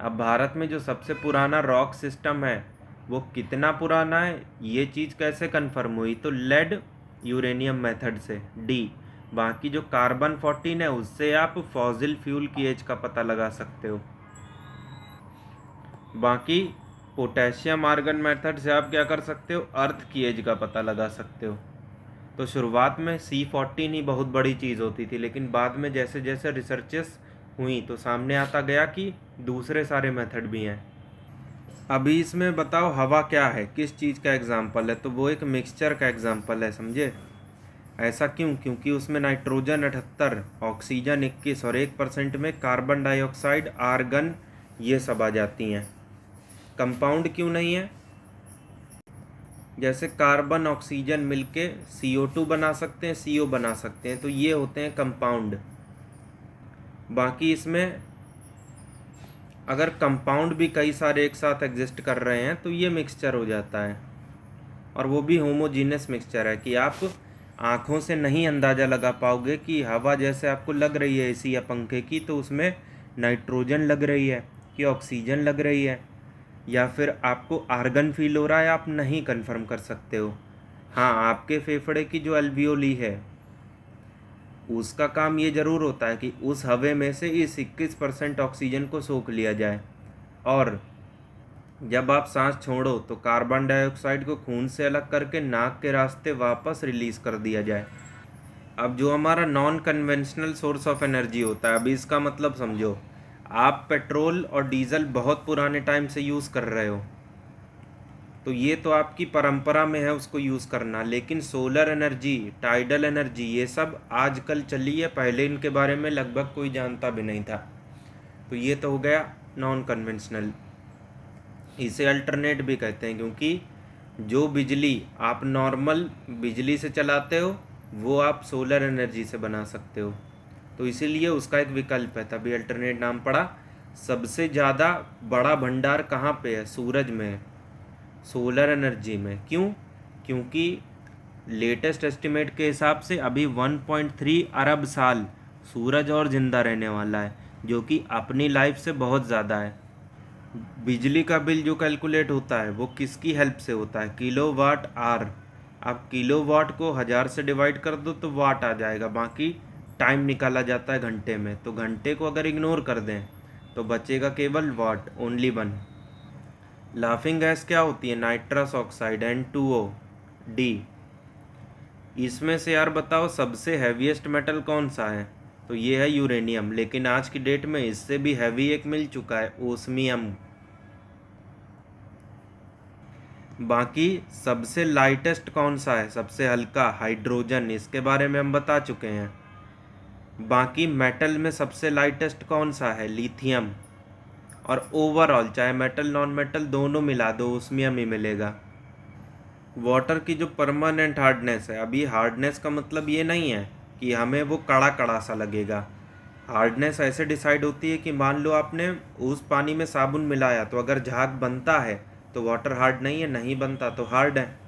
B: अब भारत में जो सबसे पुराना रॉक सिस्टम है वो कितना पुराना है, ये चीज़ कैसे कंफर्म हुई? तो लेड यूरेनियम मेथड से, डी। बाकी जो कार्बन 14 है उससे आप फॉसिल फ्यूल की एज का पता लगा सकते हो। बाकी पोटेशियम आर्गन मेथड से आप क्या कर सकते हो? अर्थ की एज का पता लगा सकते हो। तो शुरुआत में C14 ही बहुत बड़ी चीज़ होती थी, लेकिन बाद में जैसे जैसे रिसर्चेस हुई तो सामने आता गया कि दूसरे सारे मेथड भी हैं। अभी इसमें बताओ हवा क्या है, किस चीज़ का एग्जाम्पल है? तो वो एक मिक्सचर का एग्जाम्पल है, समझे? ऐसा क्यों? क्योंकि उसमें नाइट्रोजन 78, ऑक्सीजन 21 और 1% में कार्बन डाइऑक्साइड, आर्गन, ये सब आ जाती हैं। कंपाउंड क्यों नहीं है? जैसे कार्बन ऑक्सीजन मिलके CO2 बना सकते हैं, CO बना सकते हैं, तो ये होते हैं कंपाउंड। बाकी इसमें अगर कंपाउंड भी कई सारे एक साथ एग्जिस्ट कर रहे हैं तो ये मिक्सचर हो जाता है, और वो भी होमोजीनियस मिक्सचर है कि आप आँखों से नहीं अंदाज़ा लगा पाओगे कि हवा जैसे आपको लग रही है एसी या पंखे की, तो उसमें नाइट्रोजन लग रही है कि ऑक्सीजन लग रही है या फिर आपको आर्गन फील हो रहा है, आप नहीं कंफर्म कर सकते हो। हाँ, आपके फेफड़े की जो अल्वियोली है उसका काम ये ज़रूर होता है कि उस हवा में से इस 21% ऑक्सीजन को सोख लिया जाए, और जब आप सांस छोड़ो तो कार्बन डाइऑक्साइड को खून से अलग करके नाक के रास्ते वापस रिलीज़ कर दिया जाए। अब जो हमारा non conventional source of energy होता है, अभी इसका मतलब समझो। आप पेट्रोल और डीजल बहुत पुराने टाइम से यूज़ कर रहे हो, तो ये तो आपकी परंपरा में है उसको यूज़ करना, लेकिन सोलर एनर्जी, टाइडल एनर्जी, ये सब आजकल चली है, पहले इनके बारे में लगभग कोई जानता भी नहीं था। तो ये तो हो गया नॉन कन्वेंशनल। इसे अल्टरनेट भी कहते हैं, क्योंकि जो बिजली आप नॉर्मल बिजली से चलाते हो वो आप सोलर एनर्जी से बना सकते हो, तो इसीलिए उसका एक विकल्प है, तभी अल्टरनेट नाम पड़ा। सबसे ज़्यादा बड़ा भंडार कहाँ पे है? सूरज में है, सोलर एनर्जी में। क्यों? क्योंकि लेटेस्ट एस्टिमेट के हिसाब से अभी 1.3 अरब साल सूरज और ज़िंदा रहने वाला है, जो कि अपनी लाइफ से बहुत ज़्यादा है। बिजली का बिल जो कैलकुलेट होता है वो किसकी हेल्प से होता है? Kilowatt hour. आप किलोवाट को 1000 से डिवाइड कर दो तो वाट आ जाएगा, बाकी टाइम निकाला जाता है घंटे में, तो घंटे को अगर इग्नोर कर दें तो बचेगा केवल वाट, ओनली 1। लाफिंग गैस क्या होती है? Nitrous oxide, N2O, D. इसमें से यार बताओ सबसे हैवीएस्ट मेटल कौन सा है? तो ये है यूरेनियम, लेकिन आज की डेट में इससे भी हैवी एक मिल चुका है, ओस्मियम। बाकी सबसे लाइटेस्ट कौन सा है? सबसे हल्का, हाइड्रोजन, इसके बारे में हम बता चुके हैं। बाकी मेटल में सबसे लाइटेस्ट कौन सा है? लिथियम। और ओवरऑल चाहे मेटल नॉन मेटल दोनों मिला दो, ओस्मियम ही मिलेगा। वाटर की जो परमानेंट हार्डनेस है, अभी हार्डनेस का मतलब ये नहीं है कि हमें वो कड़ा कड़ा सा लगेगा। हार्डनेस ऐसे डिसाइड होती है कि मान लो आपने उस पानी में साबुन मिलाया, तो अगर झाग बनता है तो वाटर हार्ड नहीं है, नहीं बनता तो हार्ड है।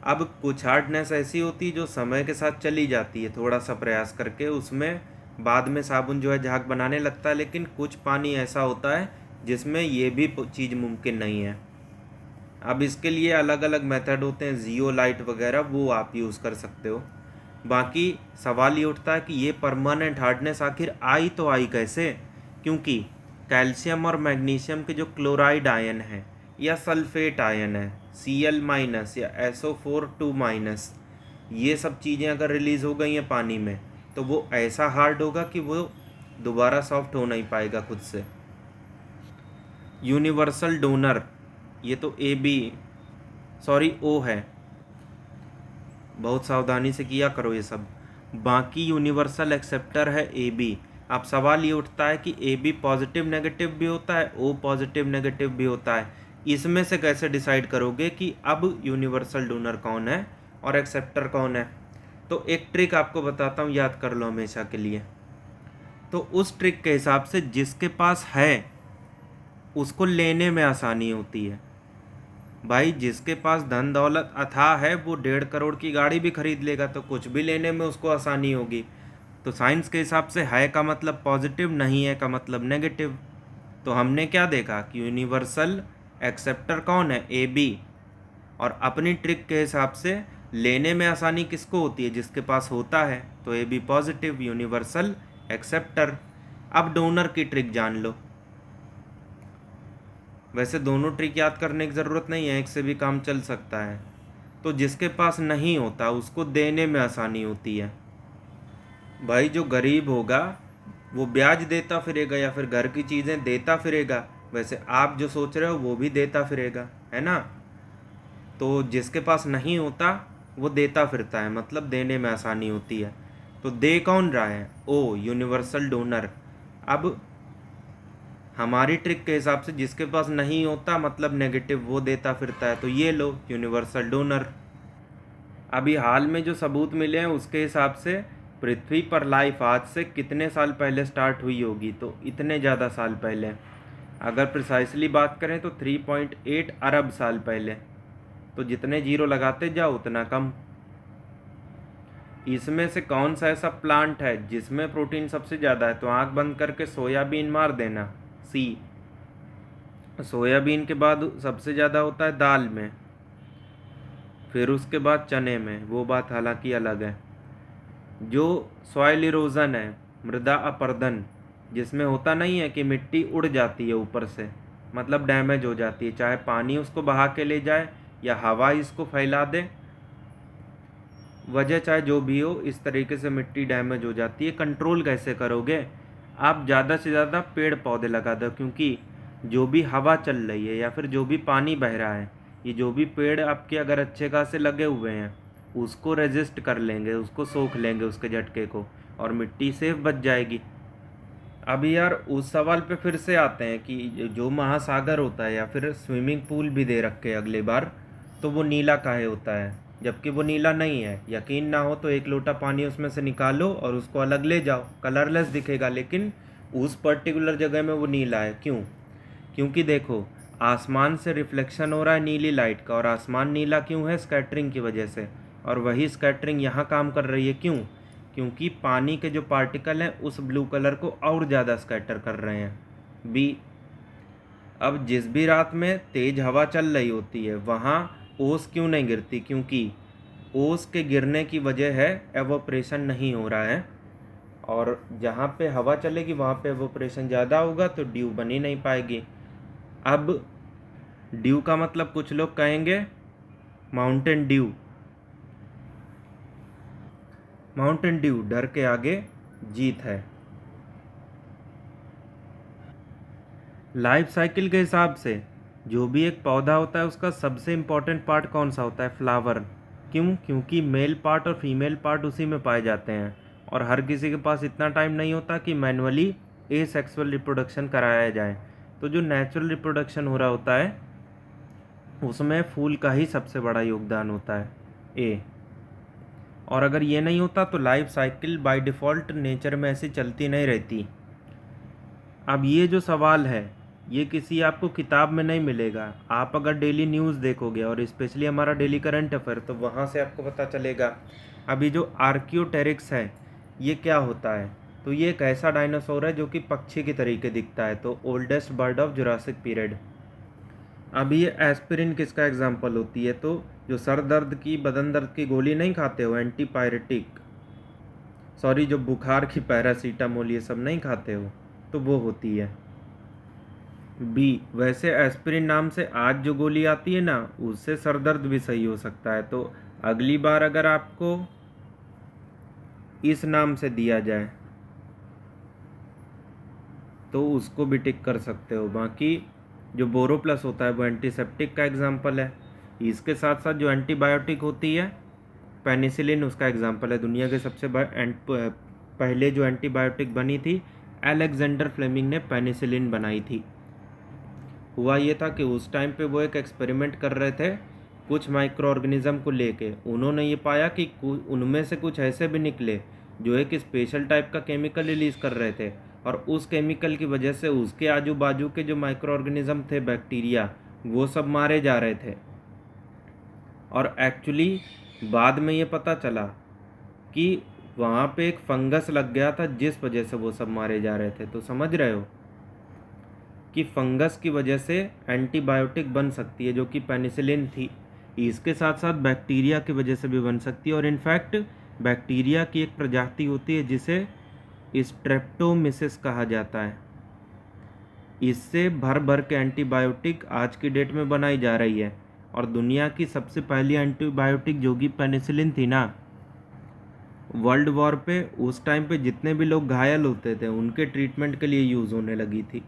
B: अब कुछ हार्डनेस ऐसी होती है जो समय के साथ चली जाती है, थोड़ा सा प्रयास करके उसमें बाद में साबुन जो है झाग बनाने लगता है, लेकिन कुछ पानी ऐसा होता है जिसमें ये भी चीज़ मुमकिन नहीं है। अब इसके लिए अलग अलग मेथड होते हैं, जियोलाइट वगैरह, वो आप यूज़ कर सकते हो। बाकी सवाल ये उठता है कि ये परमानेंट हार्डनेस आखिर आई तो आई कैसे, क्योंकि कैल्शियम और मैग्नीशियम के जो क्लोराइड आयन है या सल्फेट आयन है Cl माइनस या SO4 2 माइनस, ये सब चीज़ें अगर रिलीज़ हो गई हैं पानी में तो वो ऐसा हार्ड होगा कि वो दोबारा सॉफ्ट हो नहीं पाएगा खुद से। यूनिवर्सल डोनर ये तो O है, बहुत सावधानी से किया करो ये सब। बाकी यूनिवर्सल एक्सेप्टर है AB। अब सवाल ये उठता है कि AB पॉजिटिव नेगेटिव भी होता है, O पॉजिटिव नेगेटिव भी होता है, इसमें से कैसे डिसाइड करोगे कि अब यूनिवर्सल डोनर कौन है और एक्सेप्टर कौन है। तो एक ट्रिक आपको बताता हूँ, याद कर लो हमेशा के लिए। तो उस ट्रिक के हिसाब से जिसके पास है उसको लेने में आसानी होती है। भाई जिसके पास धन दौलत अथाह है वो 1.5 करोड़ की गाड़ी भी खरीद लेगा, तो कुछ भी लेने में उसको आसानी होगी। तो साइंस के हिसाब से है का मतलब पॉजिटिव, नहीं है का मतलब नेगेटिव। तो हमने क्या देखा कि यूनिवर्सल एक्सेप्टर कौन है, AB। और अपनी ट्रिक के हिसाब से लेने में आसानी किसको होती है, जिसके पास होता है, तो AB पॉजिटिव यूनिवर्सल एक्सेप्टर। अब डोनर की ट्रिक जान लो। वैसे दोनों ट्रिक याद करने की ज़रूरत नहीं है, एक से भी काम चल सकता है। तो जिसके पास नहीं होता उसको देने में आसानी होती है। भाई जो गरीब होगा वो ब्याज देता फिरेगा या फिर घर की चीज़ें देता फिरेगा, वैसे आप जो सोच रहे हो वो भी देता फिरेगा, है ना। तो जिसके पास नहीं होता वो देता फिरता है, मतलब देने में आसानी होती है। तो दे कौन रहा है, O यूनिवर्सल डोनर। अब हमारी ट्रिक के हिसाब से जिसके पास नहीं होता मतलब नेगेटिव, वो देता फिरता है, तो ये लो यूनिवर्सल डोनर। अभी हाल में जो सबूत मिले हैं उसके हिसाब से पृथ्वी पर लाइफ आज से कितने साल पहले स्टार्ट हुई होगी, तो इतने ज़्यादा साल पहले। अगर प्रिसाइसली बात करें तो 3.8 अरब साल पहले। तो जितने जीरो लगाते जाओ उतना कम। इसमें से कौन सा ऐसा प्लांट है जिसमें प्रोटीन सबसे ज़्यादा है, तो आंख बंद करके सोयाबीन मार देना, C। सोयाबीन के बाद सबसे ज़्यादा होता है दाल में, फिर उसके बाद चने में, वो बात हालांकि अलग है। जो सॉइल इरोजन है, मृदा अपरदन, जिसमें होता नहीं है कि मिट्टी उड़ जाती है ऊपर से, मतलब डैमेज हो जाती है, चाहे पानी उसको बहा के ले जाए या हवा इसको फैला दे, वजह चाहे जो भी हो, इस तरीके से मिट्टी डैमेज हो जाती है। कंट्रोल कैसे करोगे, आप ज़्यादा से ज़्यादा पेड़ पौधे लगा दो, क्योंकि जो भी हवा चल रही है या फिर जो भी पानी बह रहा है, ये जो भी पेड़ आपके अगर अच्छे खासे लगे हुए हैं उसको रेजिस्ट कर लेंगे, उसको सोख लेंगे उसके झटके को, और मिट्टी सेफ बच जाएगी। अभी यार उस सवाल पे फिर से आते हैं कि जो महासागर होता है या फिर स्विमिंग पूल भी दे रखे अगली बार, तो वो नीला काहे होता है, जबकि वो नीला नहीं है। यकीन ना हो तो 1 लोटा पानी उसमें से निकालो और उसको अलग ले जाओ, कलरलेस दिखेगा लेकिन उस पर्टिकुलर जगह में वो नीला है। क्यों, क्योंकि देखो आसमान से रिफ्लेक्शन हो रहा है नीली लाइट का, और आसमान नीला क्यों है, स्कैटरिंग की वजह से। और वही स्कैटरिंग यहाँ काम कर रही है, क्यों, क्योंकि पानी के जो पार्टिकल हैं उस ब्लू कलर को और ज़्यादा स्कैटर कर रहे हैं, B। अब जिस भी रात में तेज़ हवा चल रही होती है वहाँ ओस क्यों नहीं गिरती, क्योंकि ओस के गिरने की वजह है एवोपरेशन नहीं हो रहा है, और जहाँ पे हवा चलेगी वहाँ पे एवोपरेशन ज़्यादा होगा तो ड्यू बन ही नहीं पाएगी। अब ड्यू का मतलब कुछ लोग कहेंगे माउंटेन ड्यू, माउंटेन ड्यू डर के आगे जीत है। लाइफ साइकिल के हिसाब से जो भी एक पौधा होता है उसका सबसे इम्पॉर्टेंट पार्ट कौन सा होता है, फ्लावर। क्यों, क्योंकि मेल पार्ट और फीमेल पार्ट उसी में पाए जाते हैं, और हर किसी के पास इतना टाइम नहीं होता कि मैनुअली एसेक्सुअल रिप्रोडक्शन कराया जाए। तो जो नेचुरल रिप्रोडक्शन हो रहा होता है उसमें फूल का ही सबसे बड़ा योगदान होता है, A। और अगर ये नहीं होता तो life cycle by default nature में ऐसी चलती नहीं रहती। अब ये जो सवाल है ये किसी आपको किताब में नहीं मिलेगा, आप अगर डेली न्यूज़ देखोगे और स्पेशली हमारा डेली करंट अफेयर, तो वहाँ से आपको पता चलेगा। अभी जो आर्कियोटेरिक्स है ये क्या होता है, तो ये एक ऐसा डायनासोर है जो कि पक्षी की तरीके दिखता है, तो oldest bird of Jurassic period. अभी ये एस्पिरिन किसका एग्जाम्पल होती है, तो जो सर दर्द की बदन दर्द की गोली नहीं खाते हो एंटीपायरेटिक, सॉरी, जो बुखार की पैरासीटामोल ये सब नहीं खाते हो तो वो होती है। बी, वैसे एस्पिरिन नाम से आज जो गोली आती है ना, उससे सर दर्द भी सही हो सकता है। तो अगली बार अगर आपको इस नाम से दिया जाए तो उसको भी टिक कर सकते हो। बाकी जो बोरोप्लस होता है वो एंटीसेप्टिक का एग्जाम्पल है। इसके साथ साथ जो एंटीबायोटिक होती है पेनिसिलिन उसका एग्जाम्पल है। दुनिया के सबसे पहले जो एंटीबायोटिक बनी थी, अलेक्जेंडर फ्लेमिंग ने पेनिसिलिन बनाई थी। हुआ ये था कि उस टाइम पे वो एक एक्सपेरिमेंट कर रहे थे कुछ माइक्रो ऑर्गेनिज्म को लेके। उन्होंने ये पाया कि उनमें से कुछ ऐसे भी निकले जो एक स्पेशल टाइप का केमिकल रिलीज़ कर रहे थे, और उस केमिकल की वजह से उसके आजू बाजू के जो माइक्रो ऑर्गेनिज्म थे, बैक्टीरिया, वो सब मारे जा रहे थे। और एक्चुअली बाद में ये पता चला कि वहाँ पे एक फंगस लग गया था जिस वजह से वो सब मारे जा रहे थे। तो समझ रहे हो कि फंगस की वजह से एंटीबायोटिक बन सकती है जो कि पेनिसिलिन थी। इसके साथ साथ बैक्टीरिया की वजह से भी बन सकती है। और इनफैक्ट बैक्टीरिया की एक प्रजाति होती है जिसे स्ट्रेप्टोमिसिस कहा जाता है। इससे भर भर के एंटीबायोटिक आज की डेट में बनाई जा रही है। और दुनिया की सबसे पहली एंटीबायोटिक जो कि पेनिसिलिन थी ना, वर्ल्ड वॉर पे उस टाइम पे जितने भी लोग घायल होते थे उनके ट्रीटमेंट के लिए यूज़ होने लगी थी।